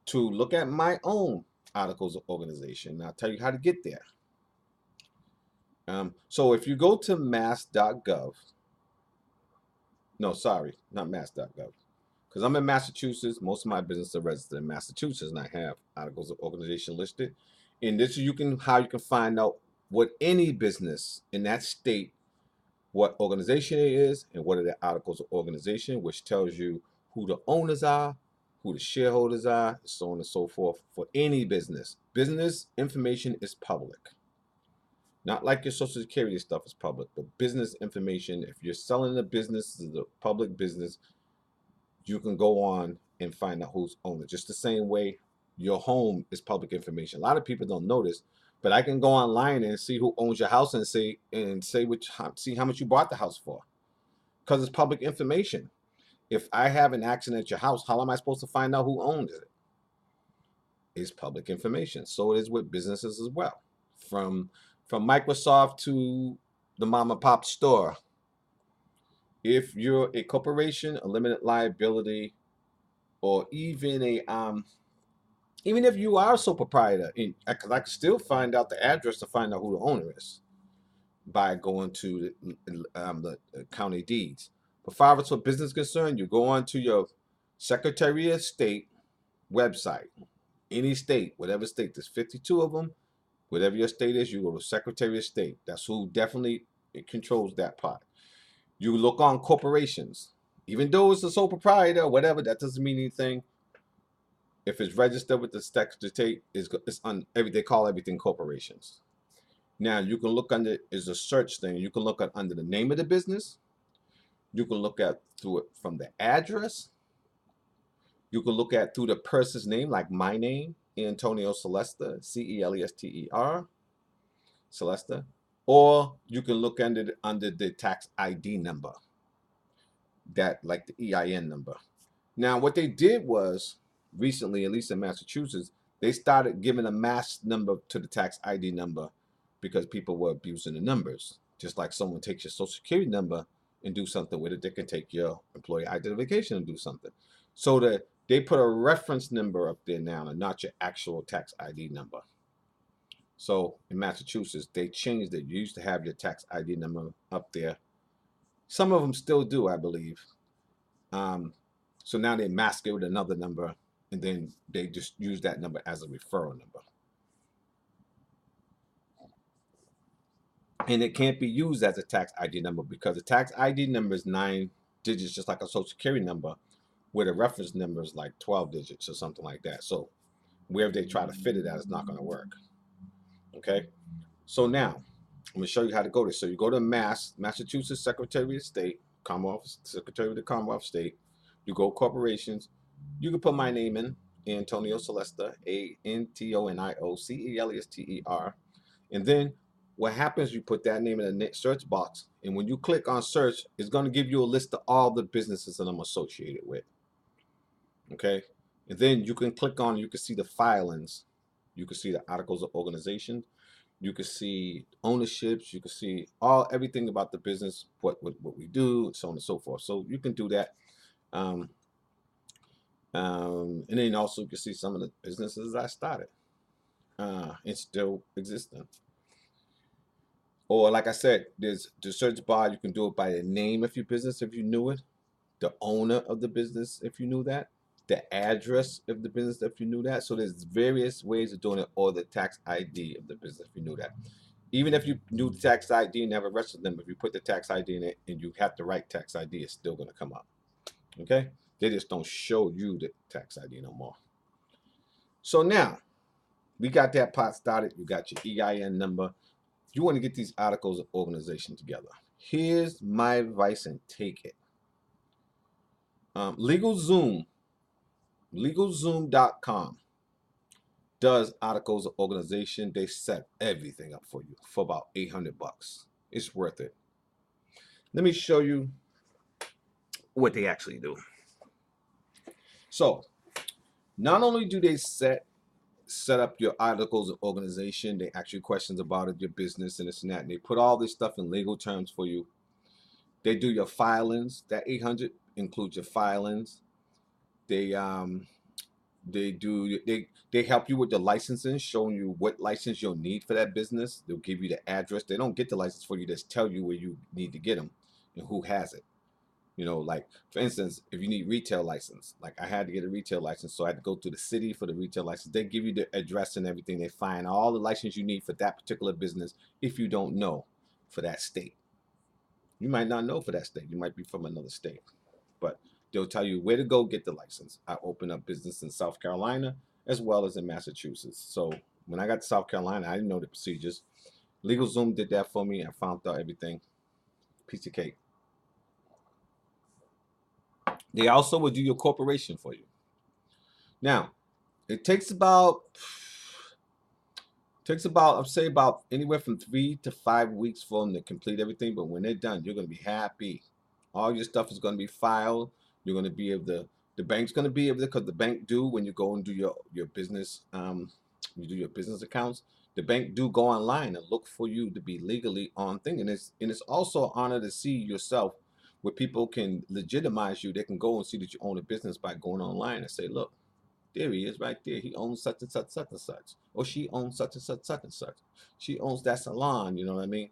to look at my own articles of organization. And I'll tell you how to get there. So if you go to mass.gov, no, sorry, not mass.gov, because I'm in Massachusetts. Most of my business are registered in Massachusetts, and I have articles of organization listed. And this how you can find out what any business in that state, what organization it is, and what are the articles of organization, which tells you who the owners are, who the shareholders are, so on and so forth. For any business, business information is public. Not like your social security stuff is public, but business information. If you're selling a business, this is a public business, you can go on and find out who's owner. Just the same way your home is public information. A lot of people don't notice, but I can go online and see who owns your house and see how much you bought the house for, because it's public information. If I have an accident at your house, how am I supposed to find out who owns it? It's public information. So it is with businesses as well. From Microsoft to the mom and pop store. If you're a corporation, a limited liability, or even if you are a sole proprietor, because I can still find out the address to find out who the owner is by going to the county deeds. But far as for business concerned, you go on to your Secretary of State website, any state, whatever state, there's 52 of them. Whatever your state is, you go to Secretary of State. That's who definitely controls that part. You look on corporations. Even though it's a sole proprietor or whatever, that doesn't mean anything. If it's registered with the Secretary, they call everything corporations. Now you can look under is a search thing. You can look at under the name of the business. You can look at through it from the address. You can look at through the person's name, like my name, Antonio Celesta, Celester, Celesta, or you can look under the tax ID number, that like the EIN number. Now, what they did was recently, at least in Massachusetts, they started giving a mass number to the tax ID number because people were abusing the numbers. Just like someone takes your social security number and do something with it, they can take your employee identification and do something. So that they put a reference number up there now and not your actual tax ID number. So in Massachusetts, they changed it. You used to have your tax ID number up there. Some of them still do, I believe. Um, so now they mask it with another number, and then they just use that number as a referral number. And it can't be used as a tax ID number because the tax ID number is 9 digits, just like a social security number, where the reference number is like 12 digits or something like that. So wherever they try to fit it at, it's not going to work. Okay. So now I'm going to show you how to go there. So you go to Massachusetts Secretary of State, Commonwealth, Secretary of the Commonwealth State. You go corporations. You can put my name in, Antonio Celester, ANTONIOCELESTER. And then what happens, you put that name in the search box. And when you click on search, it's going to give you a list of all the businesses that I'm associated with. Okay. And then you can click on, you can see the filings. You can see the articles of organization. You can see ownerships. You can see everything about the business, what we do, and so on and so forth. So you can do that. Um, and then also you can see some of the businesses I started and still existing. Or like I said, there's the search bar. You can do it by the name of your business if you knew it, the owner of the business if you knew that, the address of the business if you knew that. So there's various ways of doing it, or the tax ID of the business if you knew that. Even if you knew the tax ID and never registered them, if you put the tax ID in it and you have the right tax ID, it's still going to come up. Okay? They just don't show you the tax ID no more. So now we got that pot started. You got your EIN number. You want to get these articles of organization together. Here's my advice, and take it. LegalZoom, LegalZoom.com does articles of organization. They set everything up for you for about $800. It's worth it. Let me show you what they actually do. So, not only do they set up your articles of organization, they ask you questions about it, your business, and this and that, and they put all this stuff in legal terms for you. They do your filings. That 800 includes your filings. They help you with the licensing, showing you what license you'll need for that business. They'll give you the address. They don't get the license for you. They just tell you where you need to get them and who has it. You know, like for instance, if you need retail license, like I had to get a retail license, so I had to go to the city for the retail license. They give you the address and everything. They find all the license you need for that particular business if you don't know for that state. You might not know for that state. You might be from another state, but they'll tell you where to go get the license. I opened up business in South Carolina as well as in Massachusetts. So when I got to South Carolina, I didn't know the procedures. LegalZoom did that for me. I found out everything. Piece of cake. They also will do your corporation for you. Now, it takes about I'd say about anywhere from 3 to 5 weeks for them to complete everything. But when they're done, you're going to be happy. All your stuff is going to be filed. You're going to be able to. The bank's going to be able to, because the bank do, when you go and do your business, you do your business accounts. The bank do go online and look for you to be legally on thing, and it's also an honor to see yourself where people can legitimize you. They can go and see that you own a business by going online and say, look, there he is right there. He owns such and such, such and such. Or she owns such and such, such and such. She owns that salon, you know what I mean?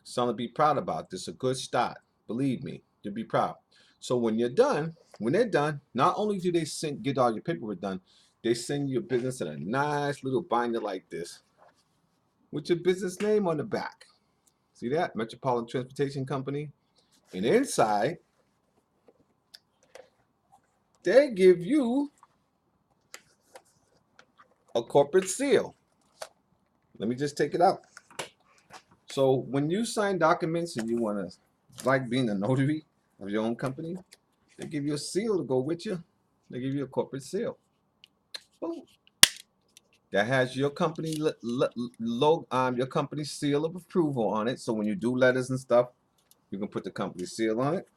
Something to be proud about. This is a good start. Believe me, you'll be proud. So when they're done, not only do they get all your paperwork done, they send your business in a nice little binder like this with your business name on the back. See that? Metropolitan Transportation Company. And inside, they give you a corporate seal. Let me just take it out. So when you sign documents and you want to, like being a notary of your own company, they give you a seal to go with you. They give you a corporate seal. Boom. That has your company your company seal of approval on it. So when you do letters and stuff, you can put the company seal on it.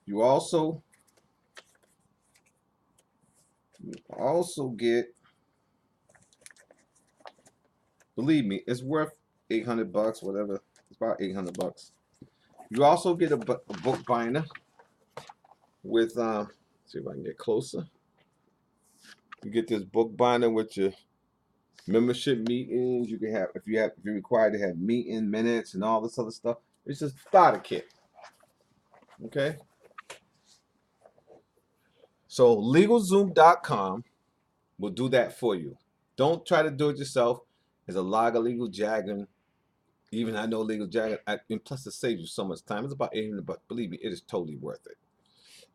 You also get, believe me, it's worth $800, whatever. It's about $800. You also get a book binder with see if I can get closer. You get this book binder with your membership meetings. You can have, if you're required to have meeting minutes and all this other stuff. It's just starter kit. Okay. So LegalZoom.com will do that for you. Don't try to do it yourself. There's a lot of legal jargon. Even I know legal jargon, and plus it saves you so much time. It's about $800, but believe me, it is totally worth it.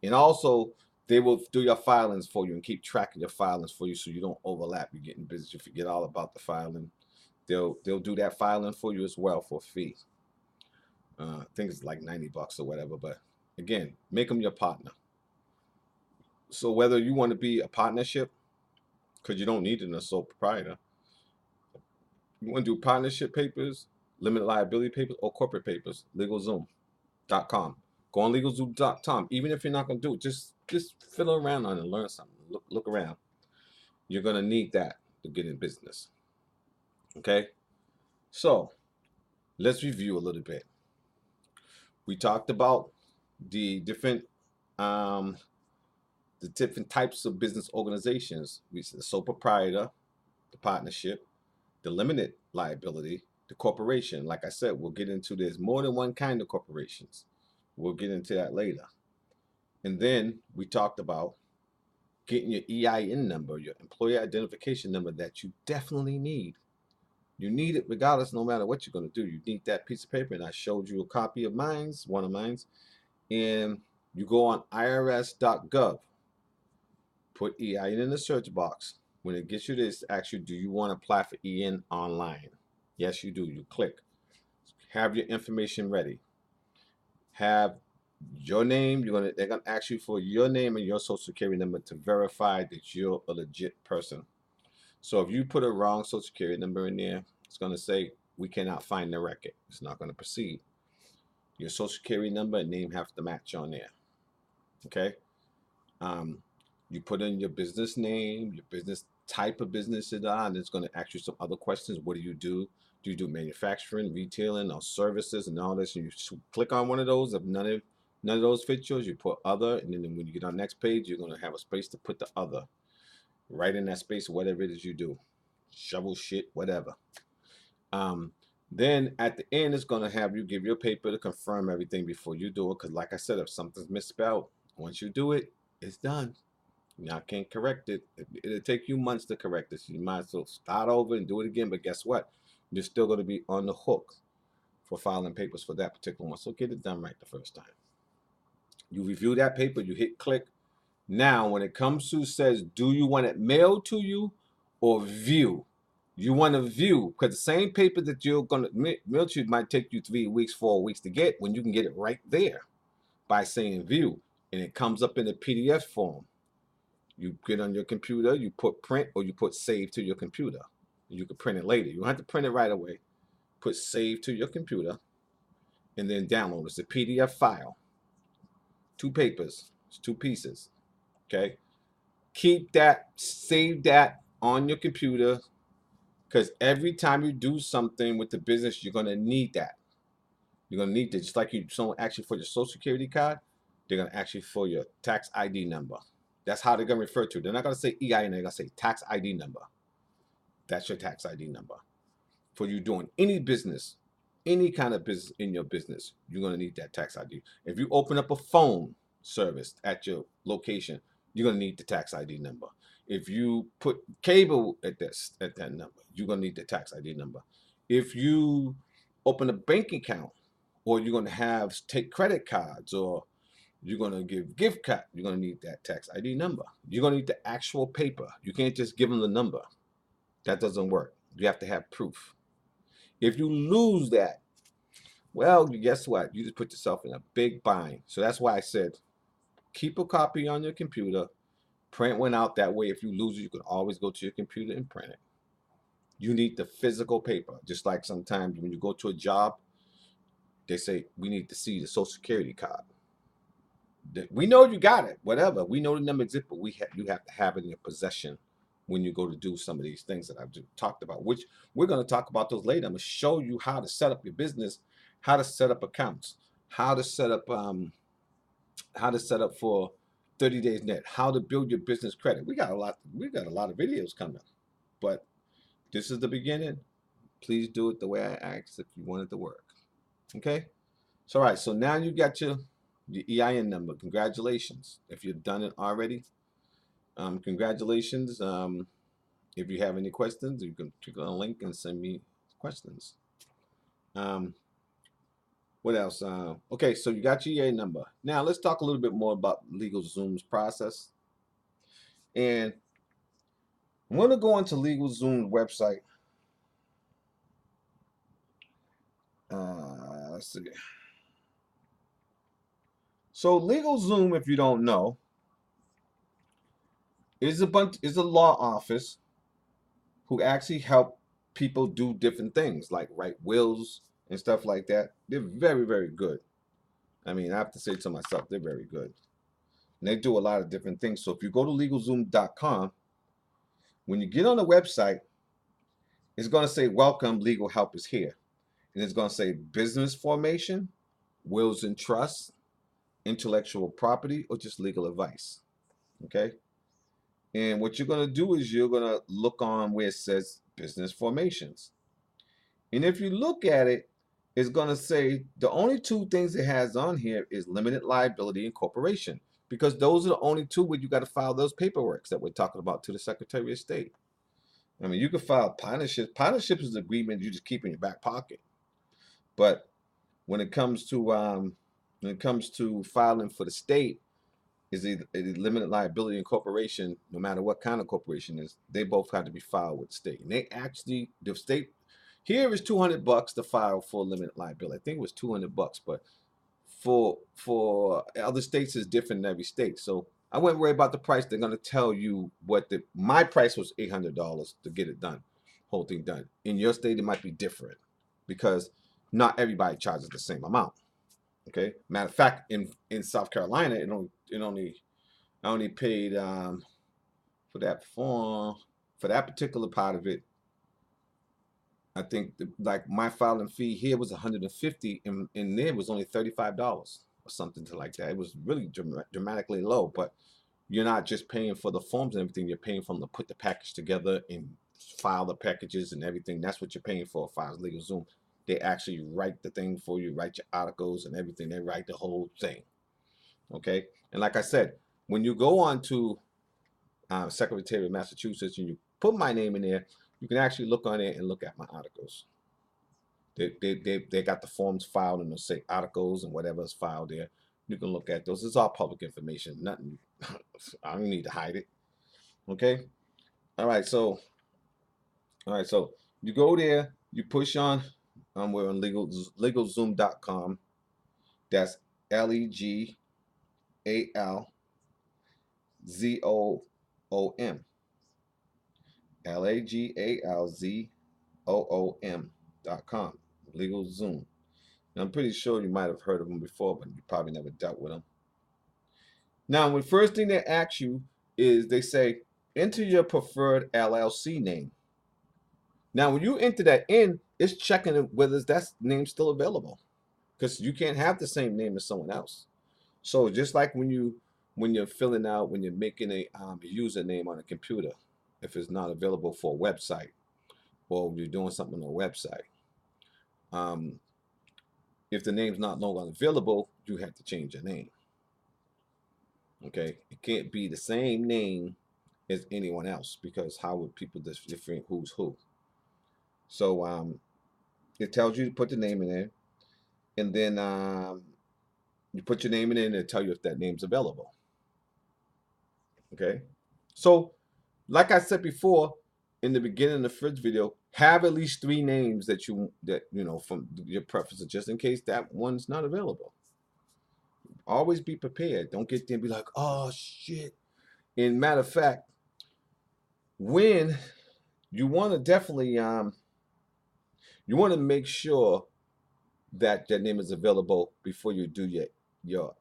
And also, they will do your filings for you and keep track of your filings for you, so you don't overlap. You're getting busy. You forget all about the filing. They'll do that filing for you as well for a fee. I think it's like $90 or whatever. But again, make them your partner. So whether you want to be a partnership, because you don't need it in a sole proprietor, you want to do partnership papers, limited liability papers, or corporate papers, LegalZoom.com. Go on LegalZoom.com. Even if you're not going to do it, just fiddle around on it and learn something. Look around. You're going to need that to get in business. Okay? So let's review a little bit. We talked about the different um, types of business organizations. We said the sole proprietor, the partnership, the limited liability, the corporation. Like I said, we'll get into there's more than one kind of corporations. We'll get into that later. And then we talked about getting your EIN number, your employee identification number that you definitely need. You need it regardless, no matter what you're going to do. You need that piece of paper. And I showed you a copy of mine's, one of mine's. And you go on irs.gov, put EIN in the search box. When it gets you this, ask you, do you want to apply for EIN online? Yes, you do. You click. Have your information ready. Have your name. They're gonna ask you for your name and your social security number to verify that you're a legit person. So if you put a wrong social security number in there, it's gonna say we cannot find the record. It's not gonna proceed. Your social security number and name have to match on there. Okay. You put in your business name, your business type of business it on. It's going to ask you some other questions. What do you do? Do you do manufacturing, retailing, or services, and all this? And you click on one of those. If none of those fit yours, you put other, and then when you get on the next page, you're going to have a space to put the other. Right in that space, whatever it is you do, shovel shit, whatever. Then at the end, it's going to have you give your paper to confirm everything before you do it. Because like I said, if something's misspelled, once you do it, it's done. Now I can't correct it. It'll take you months to correct this. You might as well start over and do it again. But guess what? You're still going to be on the hook for filing papers for that particular one. So get it done right the first time. You review that paper, you hit click. Now, when it comes to says, do you want it mailed to you or view? You want to view because the same paper that you're going to mail to you might take you 3 weeks, 4 weeks to get when you can get it right there by saying view. And it comes up in a PDF form. You get on your computer, you put print or you put save to your computer. You can print it later. You don't have to print it right away. Put save to your computer and then download. It's a PDF file. 2 papers. It's 2 pieces. Okay. Keep that, save that on your computer because every time you do something with the business, you're going to need that. You're going to need that. Just like someone asks you for your social security card, they're going to ask you for your tax ID number. That's how they're going to refer to it. They're not going to say EIN, they're going to say tax ID number. That's your tax ID number. For you doing any business, any kind of business in your business, you're going to need that tax ID. If you open up a phone service at your location, you're going to need the tax ID number. If you put cable at that number, you're going to need the tax ID number. If you open a bank account, or you're going to take credit cards, or you're going to give gift card, you're going to need that tax ID number. You're going to need the actual paper. You can't just give them the number. That doesn't work. You have to have proof. If you lose that, well, guess what? You just put yourself in a big bind. So that's why I said, keep a copy on your computer, print one out. That way, if you lose it, you can always go to your computer and print it. You need the physical paper. Just like sometimes when you go to a job, they say, we need to see the social security card. We know you got it, whatever. We know the number exists, but you have to have it in your possession when you go to do some of these things that I've just talked about, which we're going to talk about those later. I'm going to show you how to set up your business, how to set up accounts, how to set up for 30 days net, how to build your business credit. We got a lot of videos coming, but this is the beginning. Please do it the way I asked if you want it to work. Okay? So all right, so now you got your EIN number. Congratulations. If you've done it already, congratulations. If you have any questions, you can click on a link and send me questions. What else? Okay, so you got your EIN number. Now let's talk a little bit more about LegalZoom's process. And I'm going to go into LegalZoom's website. Let's see. So LegalZoom, if you don't know, It's a law office who actually help people do different things like write wills and stuff like that. They're very, very good. I mean, I have to say to myself, they're very good. And they do a lot of different things. So if you go to LegalZoom.com, when you get on the website, it's going to say, welcome, legal help is here. And it's going to say business formation, wills and trusts, intellectual property, or just legal advice. Okay? And what you're going to do is you're going to look on where it says business formations. And if you look at it, it's going to say the only two things it has on here is limited liability and corporation, because those are the only two where you got to file those paperworks that we're talking about to the Secretary of State. I mean, you can file partnerships. Partnerships is an agreement you just keep in your back pocket. But when it comes to filing for the state, is a limited liability and corporation, no matter what kind of corporation it is, they both have to be filed with the state. And they actually, the state here is $200 to file for limited liability. I think it was $200, but for other states is different in every state. So I wouldn't worry about the price. They're gonna tell you what my price was $800 to get it done, whole thing done. In your state, it might be different because not everybody charges the same amount. Okay. Matter of fact, in South Carolina, I only paid for that form for that particular part of it. I think like my filing fee here was 150, and there was only $35 or something to like that. It was really dramatically low, but you're not just paying for the forms and everything. You're paying for them to put the package together and file the packages and everything. That's what you're paying for. Files Legal Zoom. They actually write the thing for you, write your articles and everything. They write the whole thing. Okay, and like I said, when you go on to Secretary of Massachusetts and you put my name in there, you can actually look on it and look at my articles. They got the forms filed and they'll say articles and whatever is filed there. You can look at those. It's all public information. Nothing. I don't need to hide it. Okay. All right. So you go there. You push on. We're on legalzoom.com. That's LEGALZOOM. LAGALZOOM.com. Legal Zoom. And I'm pretty sure you might have heard of them before, but you probably never dealt with them. Now, the first thing they ask you is they say, enter your preferred LLC name. Now, when you enter that in, it's checking whether that name's still available, because you can't have the same name as someone else. So just like when you're filling out, when you're making a username on a computer, if it's not available for a website, or you're doing something on a website, if the name's not no longer available, you have to change your name. Okay, it can't be the same name as anyone else, because how would people differentiate who's who? So it tells you to put the name in there, and then you put your name in there, and it'll tell you if that name's available. Okay, so like I said before in the beginning of the first video, have at least 3 names that you know from your preferences, just in case that one's not available. Always be prepared. Don't get there and be like, oh shit. And matter of fact, when you want to definitely you want to make sure that that name is available before you do your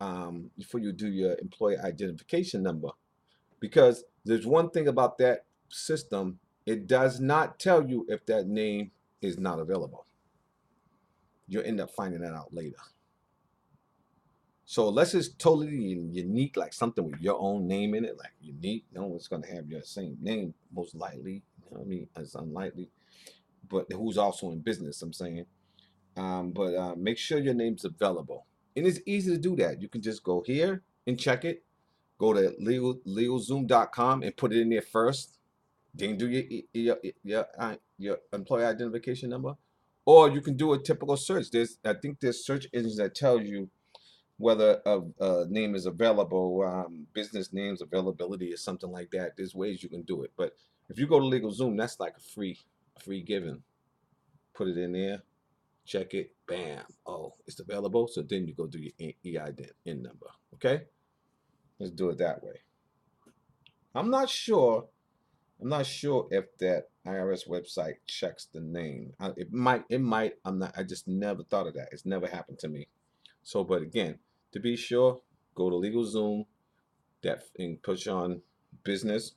employee identification number, because there's one thing about that system, it does not tell you if that name is not available. You'll end up finding that out later. So unless it's totally unique, like something with your own name in it, like unique, no one's going to have your same name, most likely. You know what I mean? It's unlikely. But who's also in business, I'm saying. But make sure your name's available. And it's easy to do that. You can just go here and check it. Go to legalzoom.com and put it in there first. Then do your employee identification number. Or you can do a typical search. I think there's search engines that tell you whether a name is available, business names availability or something like that. There's ways you can do it. But if you go to LegalZoom, that's like a free given. Put it in there, check it, bam. Oh, it's available. So then you go do your EIN number. Okay? Let's do it that way. I'm not sure. I'm not sure if that IRS website checks the name. It might. It might. I'm not. I just never thought of that. It's never happened to me. So, but again, to be sure, go to LegalZoom. That and push on business.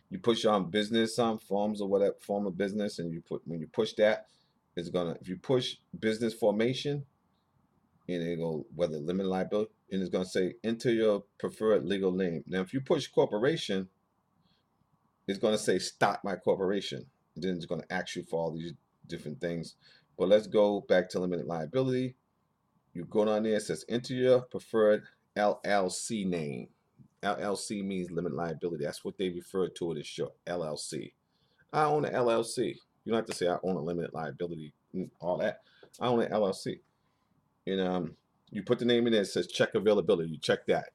You push on business forms or whatever form of business, and you put when you push that, it's gonna. If you push business formation, and it go whether limited liability, and it's gonna say enter your preferred legal name. Now, if you push corporation, it's going to say stop my corporation. Then it's going to ask you for all these different things. But let's go back to limited liability. You go down there, it says enter your preferred LLC name. LLC means limited liability. That's what they refer to it as short, LLC. I own an LLC. You don't have to say I own a limited liability, all that. I own an LLC. And you put the name in there, it says check availability. You check that.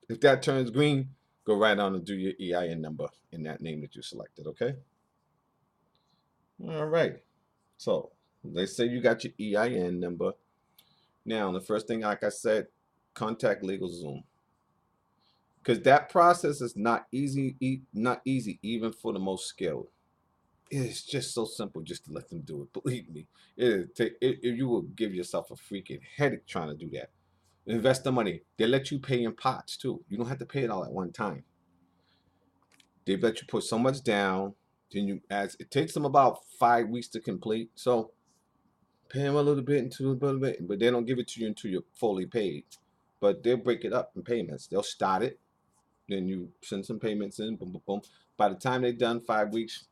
If that turns green, go right on and do your EIN number in that name that you selected, okay? All right. So let's say you got your EIN number. Now, the first thing, like I said, contact LegalZoom. Because that process is not easy, not easy even for the most skilled. It's just so simple just to let them do it. Believe me, you will give yourself a freaking headache trying to do that. Invest the money. They let you pay in pots too. You don't have to pay it all at one time. They let you put so much down. Then you as it takes them about 5 weeks to complete. So pay them a little bit into a little bit, but they don't give it to you until you're fully paid. But they'll break it up in payments. They'll start it, then you send some payments in, boom, boom, boom. By the time they're done 5 weeks,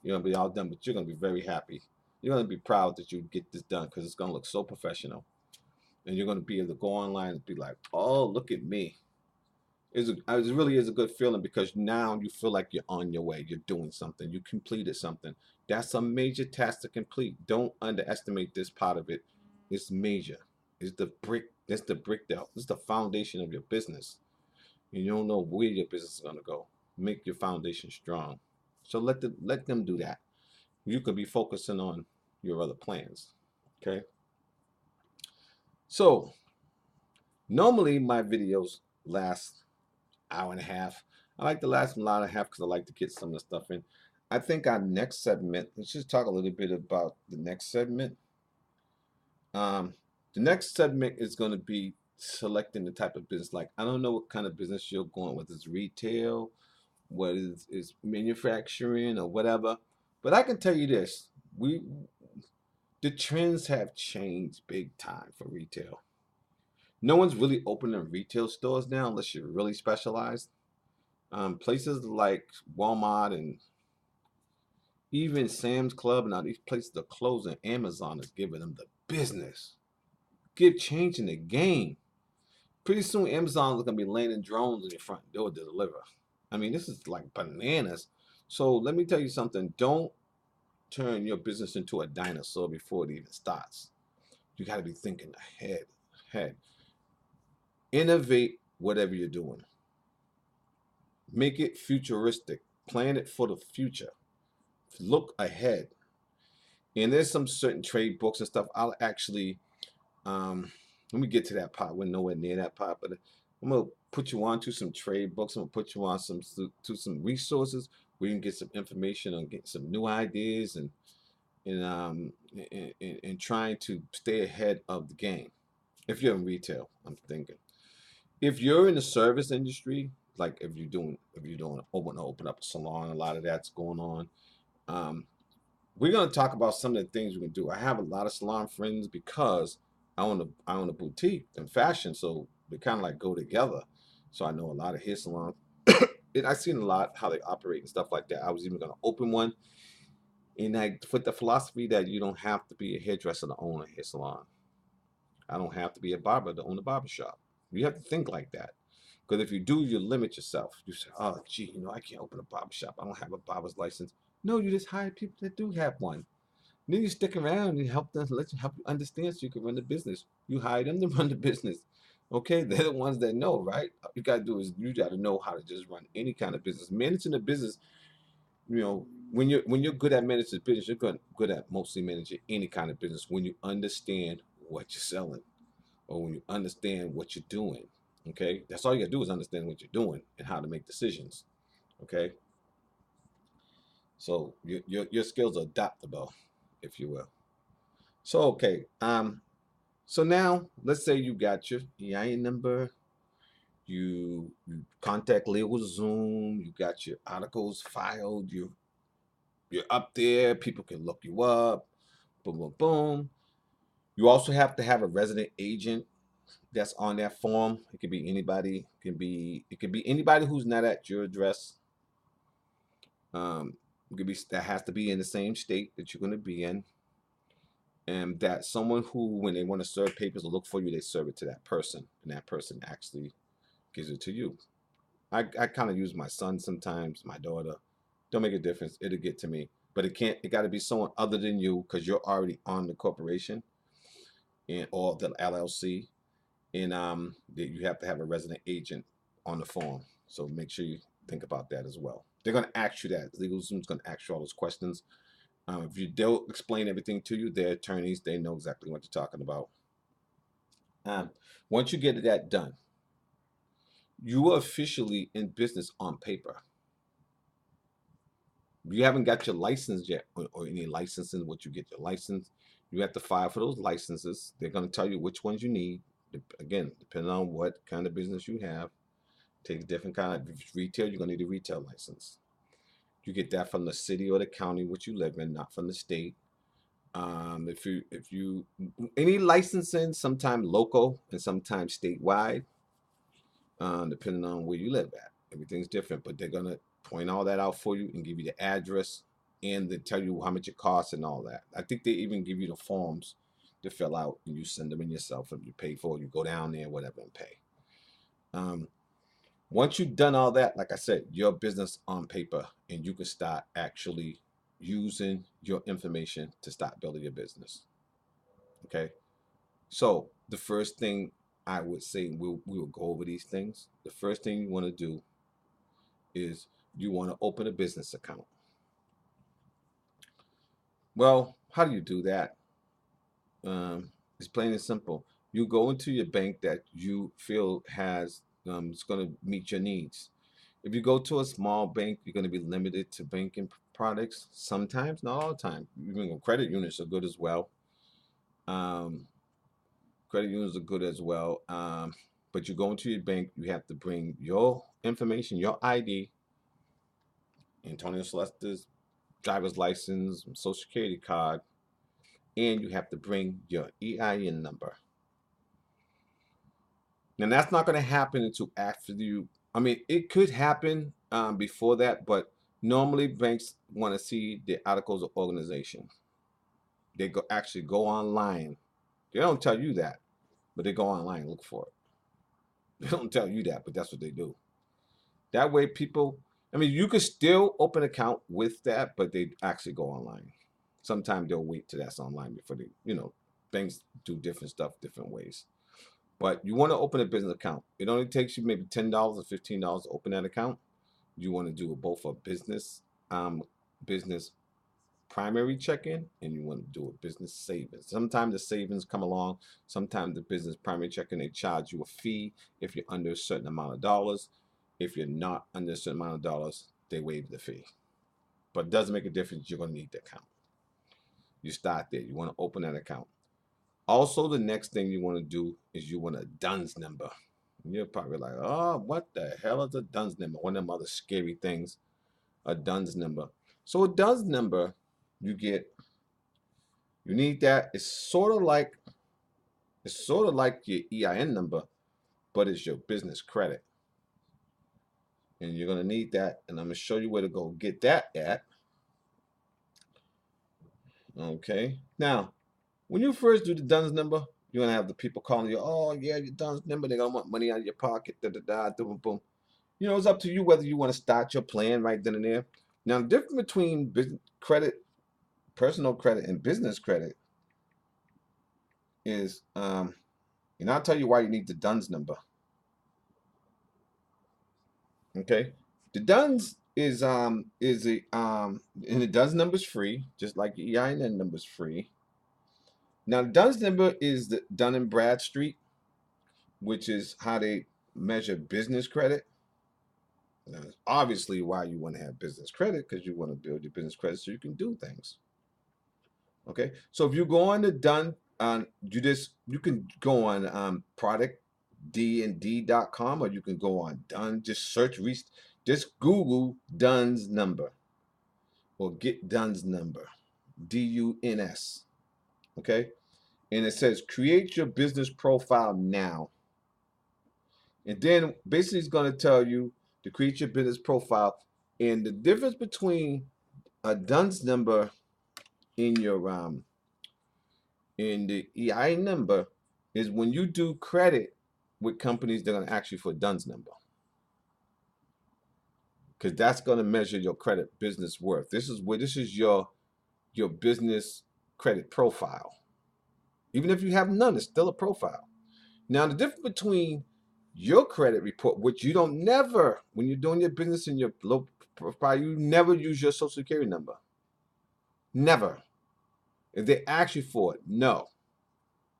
you're gonna be all done. But you're gonna be very happy. You're gonna be proud that you get this done because it's gonna look so professional, and you're gonna be able to go online and be like, "Oh, look at me." It really is a good feeling because now you feel like you're on your way. You're doing something. You completed something. That's a major task to complete. Don't underestimate this part of it. It's major. It's the brick. That's the brick that it's the foundation of your business. And you don't know where your business is gonna go. Make your foundation strong. So let them do that. You could be focusing on your other plans. Okay. So normally my videos last hour and a half. I like the last an hour and a half because I like to get some of the stuff in. I think our next segment, let's just talk a little bit about the next segment. Um, the next segment is going to be selecting the type of business. Like, I don't know what kind of business you're going with. It's retail, what is manufacturing or whatever. But I can tell you this, we the trends have changed big time for retail. No one's really opening retail stores now unless you're really specialized. Places like Walmart and even Sam's Club, now these places are closing. Amazon is giving them the business. Changing the game. Pretty soon Amazon's gonna be landing drones in your front door to deliver. I mean, this is like bananas. So let me tell you something. Don't turn your business into a dinosaur before it even starts. You gotta be thinking ahead. Innovate whatever you're doing. Make it futuristic. Plan it for the future. Look ahead. And there's some certain trade books and stuff. I'll actually let me get to that part. We're nowhere near that part, but I'm gonna put you on to some trade books. I'm gonna put you on some resources where you can get some information on getting some new ideas and trying to stay ahead of the game. If you're in retail, I'm thinking. If you're in the service industry, like if you're doing open up a salon, a lot of that's going on. Um, we're gonna talk about some of the things we can do. I have a lot of salon friends because I own a boutique in fashion, so they kind of like go together. So I know a lot of hair salons. And I've seen a lot how they operate and stuff like that. I was even gonna open one, and I with the philosophy that you don't have to be a hairdresser to own a hair salon. I don't have to be a barber to own a barber shop. You have to think like that. Because if you do, you limit yourself. You say, oh, gee, I can't open a barber shop. I don't have a barber's license. No, you just hire people that do have one. Then you stick around and help you understand so you can run the business. You hire them to run the business. Okay, they're the ones that know, right? All you gotta do is you gotta know how to just run any kind of business. Managing a business, when you're good at managing a business, you're good at mostly managing any kind of business when you understand what you're selling or when you understand what you're doing. Okay, that's all you gotta do is understand what you're doing and how to make decisions. Okay, so your skills are adaptable, if you will. So okay, so now let's say you got your EIN number, you contact LegalZoom, you got your articles filed, you're up there, people can look you up, boom, boom, boom. You also have to have a resident agent that's on that form. It could be anybody. It could be anybody who's not at your address. It could be that has to be in the same state that you're going to be in, and that someone who, when they want to serve papers or look for you, they serve it to that person, and that person actually gives it to you. I kind of use my son sometimes, my daughter. Don't make a difference. It'll get to me, but it can't. It got to be someone other than you because you're already on the corporation and or the LLC, and that you have to have a resident agent on the form. So make sure you think about that as well. They're going to ask you that. LegalZoom's going to ask you all those questions. If you don't explain everything to you, they're attorneys. They know exactly what you're talking about. Um, Once you get that done, you are officially in business on paper. You haven't got your license yet, or any licensing. Once you get your license, you have to file for those licenses. They're going to tell you which ones you need. Again, depending on what kind of business you have. Take a different kind of retail. You're gonna need a retail license. You get that from the city or the county which you live in, not from the state. If you any licensing, sometimes local and sometimes statewide, depending on where you live at. Everything's different, but they're gonna point all that out for you and give you the address and they tell you how much it costs and all that. I think they even give you the forms to fill out and you send them in yourself and you pay for it. You go down there, whatever, and pay. Um, Once you've done all that, like I said, your business on paper, and you can start actually using your information to start building your business. Okay. So the first thing I would say, we will go over these things. The first thing you want to do is you want to open a business account. Well, how do you do that? It's plain and simple. You go into your bank that you feel has it's going to meet your needs. If you go to a small bank, you're going to be limited to banking products. Sometimes, not all the time. Even credit unions are good as well. Um, Credit unions are good as well. But you go into your bank, you have to bring your information, your ID, Antonio Celeste's driver's license, social security card, and you have to bring your EIN number. And that's not going to happen until after you. I mean, it could happen before that, but normally banks want to see the articles of organization. They actually go online. They don't tell you that, but they go online and look for it. They don't tell you that, but that's what they do. That way, people. I mean, you could still open an account with that, but they actually go online. Sometimes they'll wait till that's online before they. Banks do different stuff different ways. But you want to open a business account. It only takes you maybe $10 or $15 to open that account. You want to do both a business primary check-in and you want to do a business savings. Sometimes the savings come along. Sometimes the business primary check-in, they charge you a fee if you're under a certain amount of dollars. If you're not under a certain amount of dollars, they waive the fee. But it doesn't make a difference. You're going to need the account. You start there. You want to open that account. Also, the next thing you want to do is you want a DUNS number. And you're probably like, oh, what the hell is a DUNS number? One of them other scary things, a DUNS number. So a DUNS number, you need that. It's sort of like your EIN number, but it's your business credit. And you're gonna need that. And I'm gonna show you where to go get that at. Okay. Now, when you first do the DUNS number, you're gonna have the people calling you, oh yeah, your DUNS number, they're gonna want money out of your pocket, da da da, boom, boom. It's up to you whether you want to start your plan right then and there. Now, the difference between business credit, personal credit, and business credit is, and I'll tell you why you need the DUNS number. Okay, the DUNS is a and the DUNS number is free, just like the EIN number is free. Now, the DUNS number is the Dun and Bradstreet, which is how they measure business credit. Now, obviously why you want to have business credit, because you want to build your business credit so you can do things. Okay, so if you go on to done on you can go on productdnd.com, or you can go on done, just just Google Dunn's number, or get Dunn's number, DUNS. Okay, and it says create your business profile now. And then basically it's going to tell you to create your business profile. And the difference between a Dunn's number in your in the EIN number is when you do credit with companies, they're going to ask you for a Dunn's number, because that's going to measure your credit business worth. This is your business credit profile. Even if you have none, it's still a profile. Now, the difference between your credit report, which you don't never, when you're doing your business in your low profile, you never use your social security number. Never. If they ask you for it, no.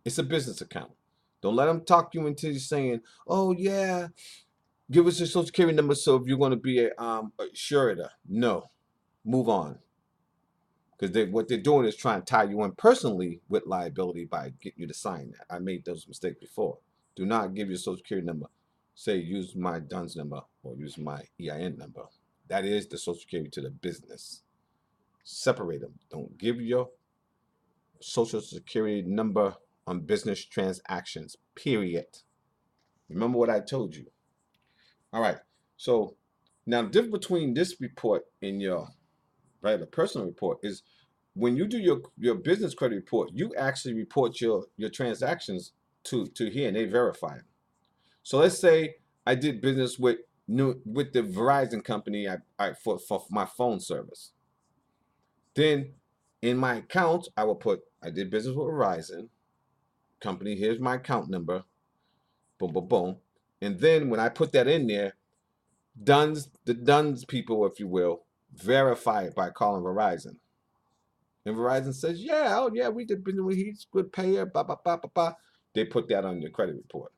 It's a business account. Don't let them talk you into saying, oh, yeah, give us your social security number so if you're going to be a surety. No. Move on. Because what they're doing is trying to tie you in personally with liability by getting you to sign that. I made those mistakes before. Do not give your social security number. Say use my DUNS number or use my EIN number. That is the social security to the business. Separate them. Don't give your social security number on business transactions, period. Remember what I told you. All right. So now the difference between this report and your the personal report is when you do your business credit report, you actually report your transactions to here and they verify it. So let's say I did business with the Verizon company for my phone service. Then in my account, I will put I did business with Verizon company. Here's my account number. Boom, boom, boom. And then when I put that in there, the Duns people, if you will, verify it by calling Verizon. And Verizon says, yeah, oh yeah, we did business with, he's a good payer, blah, blah, blah, blah, blah. They put that on your credit report.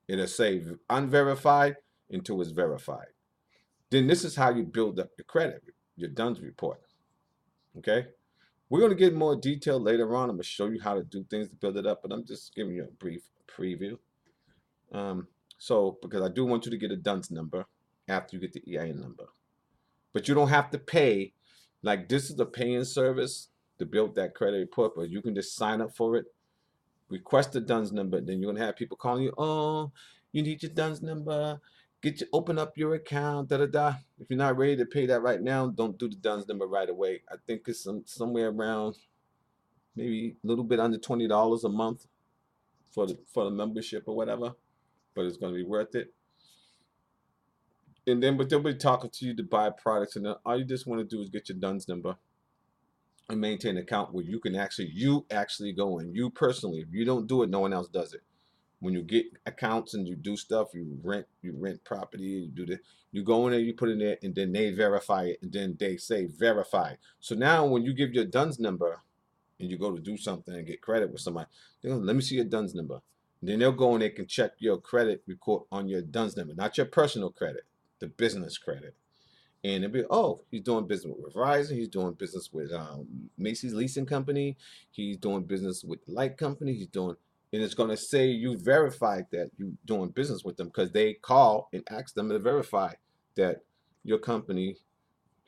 It'll say unverified until it's verified. Then this is how you build up your credit, your DUNS report. Okay? We're going to get more detail later on. I'm going to show you how to do things to build it up, but I'm just giving you a brief preview. Because I do want you to get a DUNS number after you get the EIN number. But you don't have to pay. Like, this is a paying service to build that credit report, but you can just sign up for it, request the DUNS number, then you're gonna have people calling you, oh, you need your DUNS number, open up your account, da da da. If you're not ready to pay that right now, don't do the DUNS number right away. I think it's somewhere around maybe a little bit under $20 a month for the membership or whatever, but it's gonna be worth it. And then, but they'll be talking to you to buy products, and then all you just want to do is get your DUNS number and maintain an account where you actually go in, you personally. If you don't do it, no one else does it. When you get accounts and you do stuff, you rent property, you do the, you go in there, you put in there, and then they verify it, and then they say verified. So now when you give your DUNS number and you go to do something and get credit with somebody, they go, let me see your DUNS number. And then they'll go and they can check your credit report on your DUNS number, not your personal credit, the business credit. And they'll be, oh, he's doing business with Verizon. He's doing business with Macy's Leasing Company. He's doing business with the Light Company. And it's going to say you verified that you're doing business with them, because they call and ask them to verify that your company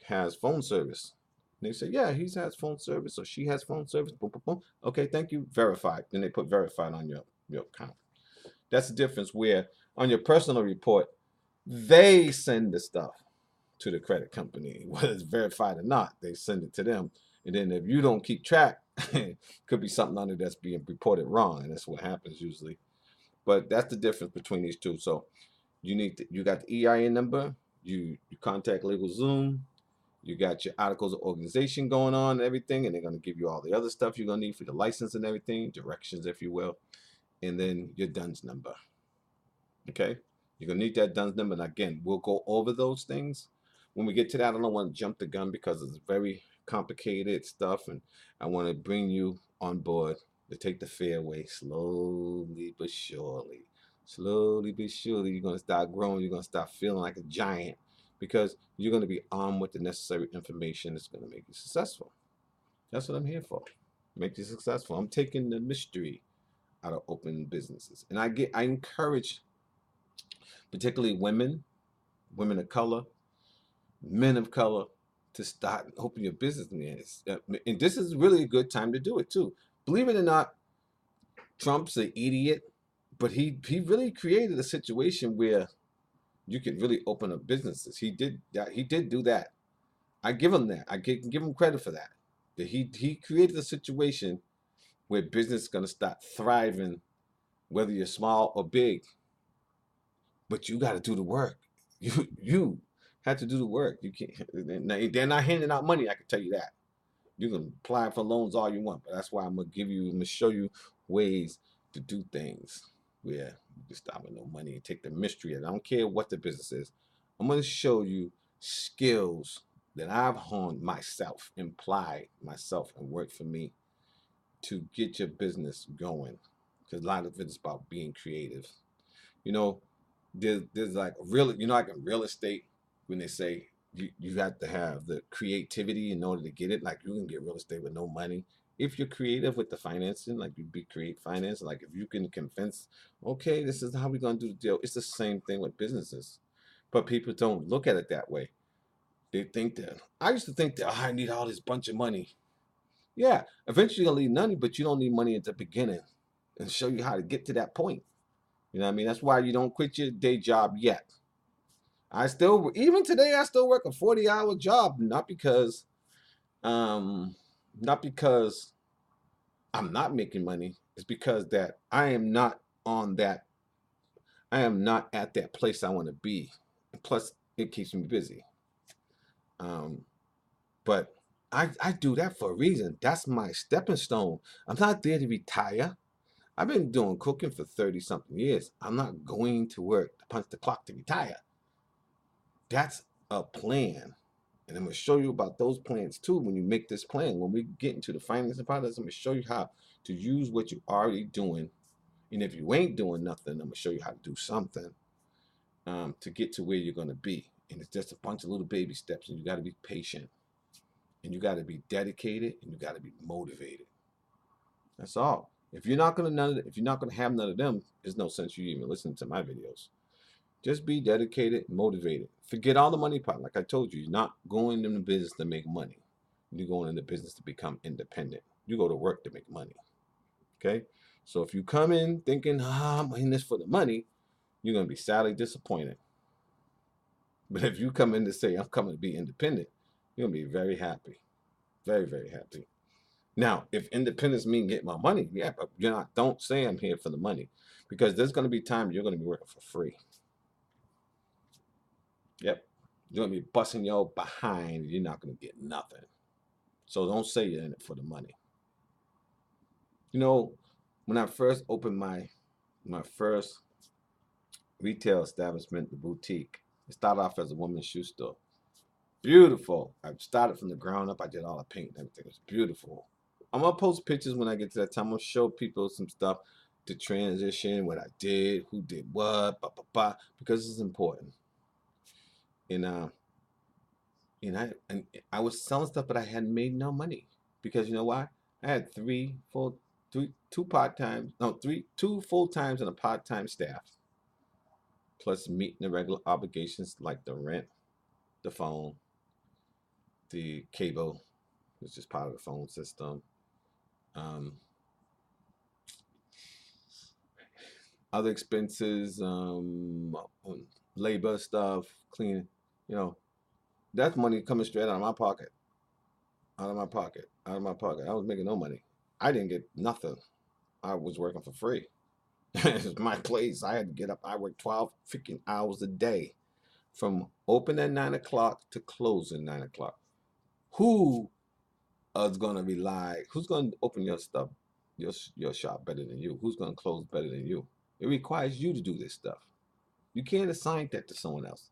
has phone service. And they say, yeah, he has phone service or she has phone service. Boom, boom, boom. Okay, thank you. Verified. Then they put verified on your account. That's the difference where on your personal report, they send the stuff to the credit company, whether it's verified or not. They send it to them, and then if you don't keep track, could be something under that's being reported wrong, and that's what happens usually. But that's the difference between these two. So you got the EIN number, you contact LegalZoom, you got your articles of organization going on and everything, and they're going to give you all the other stuff you're going to need for the license and everything, directions, if you will, and then your DUNS number. Okay, you're gonna need that DUNS number. And again, we'll go over those things when we get to that. I don't want to jump the gun because it's very complicated stuff, and I want to bring you on board to take the fairway slowly but surely. Slowly but surely, you're going to start growing. You're going to start feeling like a giant because you're going to be armed with the necessary information that's going to make you successful. That's what I'm here for. Make you successful. I'm taking the mystery out of open businesses. And I encourage particularly women of color, men of color, to start and open your business, man. And this is really a good time to do it too. Believe it or not, Trump's an idiot, but he really created a situation where you can really open up businesses. He did that. He did do that. I give him that. I can give him credit for that. That he created a situation where business is going to start thriving, whether you're small or big. But you got to do the work. You have to do the work. You can't. They're not handing out money. I can tell you that. You can apply for loans all you want, but that's why I'm gonna show you ways to do things where you can stop with no money and take the mystery out. I don't care what the business is. I'm gonna show you skills that I've honed myself, implied myself, and worked for me to get your business going. Because a lot of it is about being creative. You know, there's like real, like in real estate, when they say you have to have the creativity in order to get it. Like you can get real estate with no money if you're creative with the financing. Like you be create finance. Like if you can convince, okay, this is how we're gonna do the deal. It's the same thing with businesses, but people don't look at it that way. They think that I used to think that, oh, I need all this bunch of money. Yeah, eventually you'll need money, but you don't need money at the beginning, and show you how to get to that point. You know what I mean? That's why you don't quit your day job yet. I still, even today, I still work a 40-hour job, um, not because I'm not making money. It's because that on that, I am not at that place I want to be. Plus, it keeps me busy. Um, but I do that for a reason. That's my stepping stone. I'm not there to retire. I've been doing cooking for 30 something years. I'm not going to work to punch the clock to retire. That's a plan. And I'm going to show you about those plans too when you make this plan. When we get into the financing part of this, I'm going to show you how to use what you're already doing. And if you ain't doing nothing, I'm going to show you how to do something to get to where you're going to be. And it's just a bunch of little baby steps. And you got to be patient. And you got to be dedicated. And you got to be motivated. That's all. If you're not going to have none of them, there's no sense you even listening to my videos. Just be dedicated, motivated. Forget all the money part. Like I told you, you're not going into business to make money. You're going into business to become independent. You go to work to make money. Okay? So if you come in thinking, I'm in this for the money, you're going to be sadly disappointed. But if you come in to say, I'm coming to be independent, you're going to be very happy. Very, very happy. Now, if independence means get my money, yeah, but don't say I'm here for the money. Because there's going to be times you're going to be working for free. Yep. You're going to be busting your behind. You're not going to get nothing. So don't say you're in it for the money. You know, when I first opened my first retail establishment, the boutique, it started off as a woman's shoe store. Beautiful. I started from the ground up. I did all the paint and everything. It was beautiful. I'm going to post pictures when I get to that time. I'm going to show people some stuff, the transition, what I did, who did what, because it's important. And I was selling stuff, but I had made no money because you know why? I had two full times and a part time staff, plus meeting the regular obligations like the rent, the phone, the cable, which is part of the phone system, um, other expenses, labor stuff, cleaning. You know, that's money coming straight out of my pocket. Out of my pocket. Out of my pocket. I was making no money. I didn't get nothing. I was working for free. It's my place. I had to get up. I worked 12 freaking hours a day from open at 9 o'clock to close at 9 o'clock. Who is going to rely? Who's going to open your stuff, your shop better than you? Who's going to close better than you? It requires you to do this stuff. You can't assign that to someone else.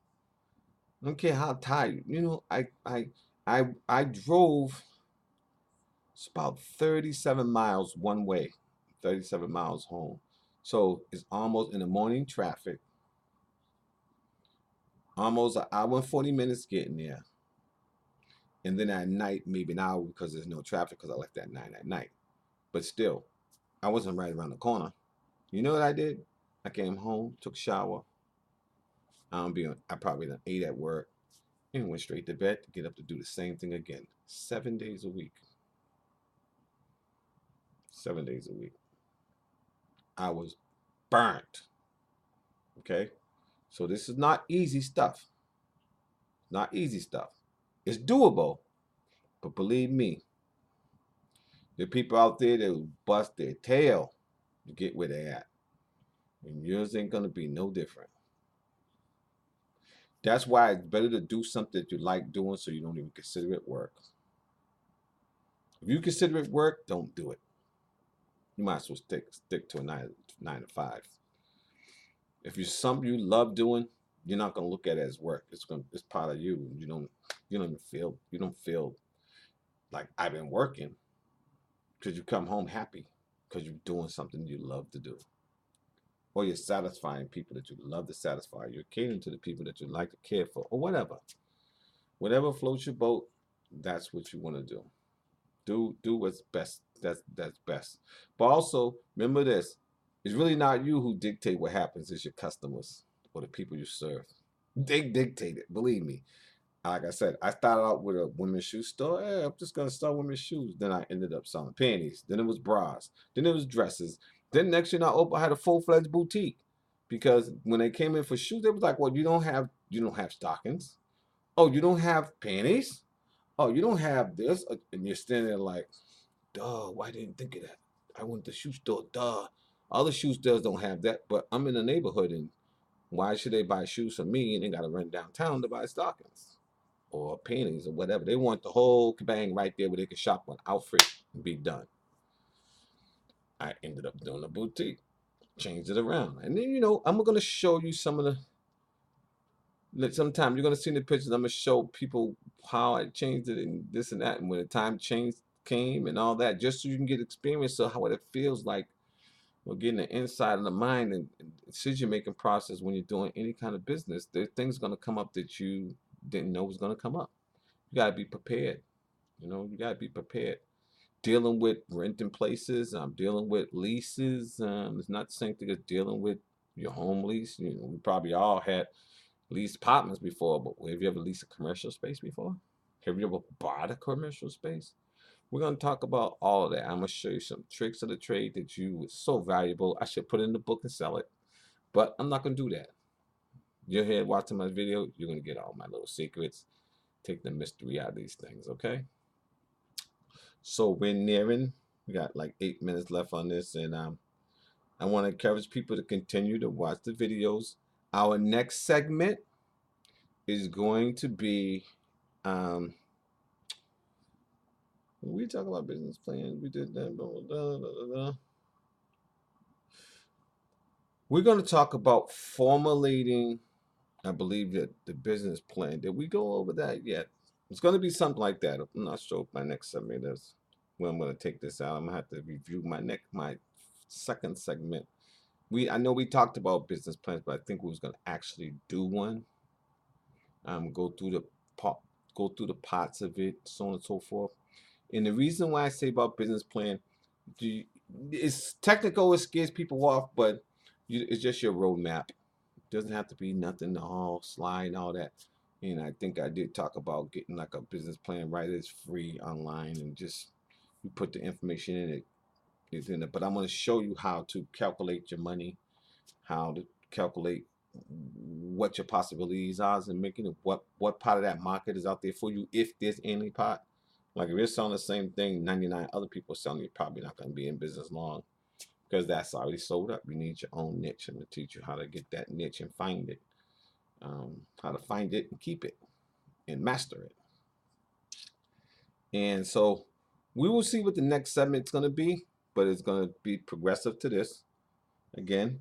I don't care how tired. You know, I drove. It's about 37 miles one way, 37 miles home. So it's almost in the morning traffic, almost an hour and 40 minutes getting there. And then at night, maybe an hour because there's no traffic because I left at 9 at night. But still, I wasn't right around the corner. You know what I did? I came home, took a shower. I probably done ate at work and went straight to bed to get up to do the same thing again. 7 days a week. 7 days a week. I was burnt. Okay? So this is not easy stuff. Not easy stuff. It's doable, but believe me, there are people out there that will bust their tail to get where they're at. And yours ain't gonna be no different. That's why it's better to do something that you like doing so you don't even consider it work. If you consider it work, don't do it. You might as well stick to a nine to five. If it's something you love doing, you're not gonna look at it as work. It's part of you. You don't feel like I've been working because you come home happy because you're doing something you love to do. Or you're satisfying people that you love to satisfy. You're catering to the people that you like to care for, or whatever. Whatever floats your boat, that's what you want to do. Do what's best. That's best. But also remember this: it's really not you who dictate what happens. It's your customers or the people you serve. They dictate it. Believe me. Like I said, I started out with a women's shoe store. Hey, I'm just gonna sell women's shoes. Then I ended up selling panties. Then it was bras. Then it was dresses. Then next year I had a full-fledged boutique because when they came in for shoes, they was like, "Well, you don't have stockings. Oh, you don't have panties. Oh, you don't have this." And you're standing there like, "Duh, why didn't think of that? I went to the shoe store. Duh, other shoe stores don't have that, but I'm in the neighborhood, and why should they buy shoes from me and they got to run downtown to buy stockings?" Or panties or whatever. They want the whole kabang right there where they can shop one outfit and be done. I ended up doing a boutique, changed it around. And then, I'm going to show you some of sometime you're going to see the pictures. I'm going to show people how I changed it and this and that. And when the time change came and all that, just so you can get experience of how it feels like or getting the inside of the mind and decision making process when you're doing any kind of business. There are things going to come up that you didn't know was going to come up. You got to be prepared. You got to be prepared. Dealing with renting places, I'm dealing with leases. It's not the same thing as dealing with your home lease. We probably all had leased apartments before, but have you ever leased a commercial space before? Have you ever bought a commercial space? We're going to talk about all of that. I'm going to show you some tricks of the trade that you is so valuable. I should put it in the book and sell it, but I'm not going to do that. You're here watching my video, you're going to get all my little secrets, take the mystery out of these things, okay? So we're nearing. We got like 8 minutes left on this, and I want to encourage people to continue to watch the videos. Our next segment is going to be. We talk about business plans. We did that. Blah, blah, blah, blah, blah. We're going to talk about formulating. I believe that the business plan. Did we go over that yet? It's going to be something like that. I'm not sure if my next segment is when I'm going to take this out. I'm going to have to review my second segment. I know we talked about business plans, but I think we was going to actually do one. Go through the go through the parts of it, so on and so forth. And the reason why I say about business plan, it's technical. It scares people off, but it's just your roadmap. It doesn't have to be nothing all slide and all that. And I think I did talk about getting like a business plan right. It's free online and just you put the information in it. It's in it. But I'm going to show you how to calculate your money, how to calculate what your possibilities are and making it what part of that market is out there for you if there's any part. Like if you're selling the same thing 99 other people are selling, you're probably not going to be in business long because that's already sold up. You need your own niche. I'm going to teach you how to get that niche and find it, how to find it and keep it and master it. And so we will see what the next segment's going to be, but it's going to be progressive to this. Again,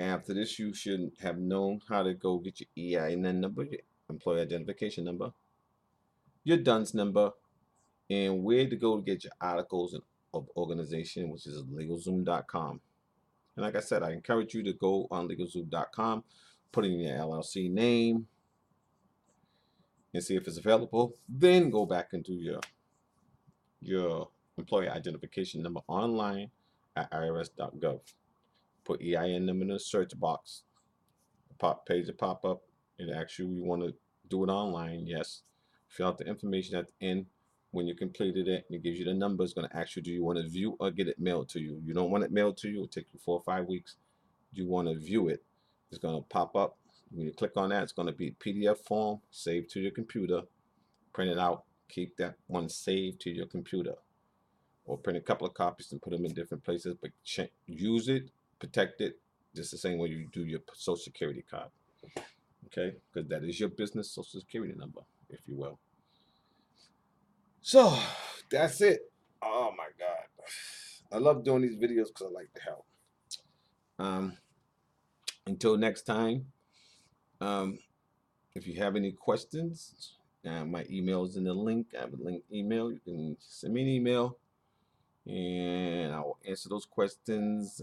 after this, you should have known how to go get your EIN number, your employee identification number, your DUNS number, and where to go to get your articles of organization, which is legalzoom.com. And like I said, I encourage you to go on LegalZoom.com, put in your LLC name, and see if it's available. Then go back into your employee identification number online at irs.gov. Put EIN number in the search box. Pop page will pop up. It asks you want to do it online. Yes. Fill out the information at the end. When you completed it, and it gives you the number. It's going to ask you, do you want to view or get it mailed to you? You don't want it mailed to you. It'll take you 4 or 5 weeks. You want to view it. It's going to pop up. When you click on that, it's going to be a PDF form saved to your computer. Print it out. Keep that one saved to your computer. Or print a couple of copies and put them in different places. But use it, protect it, just the same way you do your Social Security card. Okay? Because that is your business Social Security number, if you will. So, that's it. Oh my God. I love doing these videos because I like to help. Until next time, if you have any questions, my email is in the link. I have a link email. You can send me an email and I will answer those questions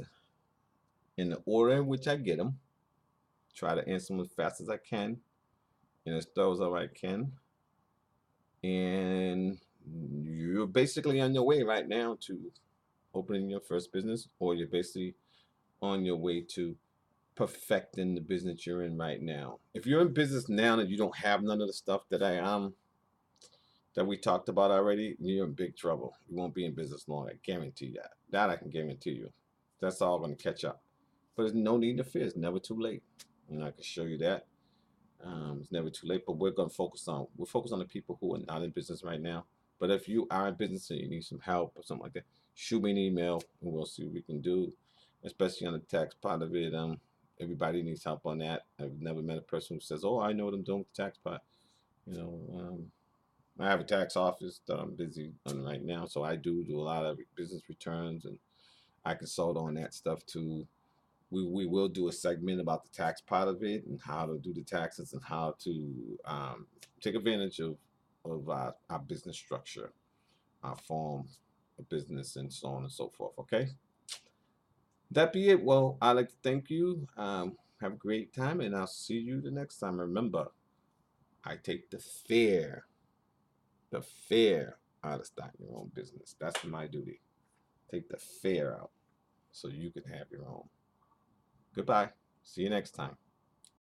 in the order in which I get them. Try to answer them as fast as I can and as thorough as I can. And you're basically on your way right now to opening your first business, or you're basically on your way to perfecting the business you're in right now. If you're in business now and you don't have none of the stuff that that we talked about already, you're in big trouble. You won't be in business long. I guarantee that. That I can guarantee you. That's all going to catch up. But there's no need to fear. It's never too late. And I can show you that. It's never too late. But we're focused on the people who are not in business right now. But if you are in business and you need some help or something like that, shoot me an email and we'll see what we can do. Especially on the tax part of it. Everybody needs help on that. I've never met a person who says, "Oh, I know what I'm doing with the tax part." I have a tax office that I'm busy on right now, so I do a lot of business returns, and I consult on that stuff too. We will do a segment about the tax part of it and how to do the taxes and how to take advantage of our business structure, our form of business, and so on and so forth. Okay, that be it. Well, I'd like to thank you. Have a great time, and I'll see you the next time. Remember, I take the fear out of starting your own business. That's my duty. Take the fear out so you can have your own. Goodbye. See you next time.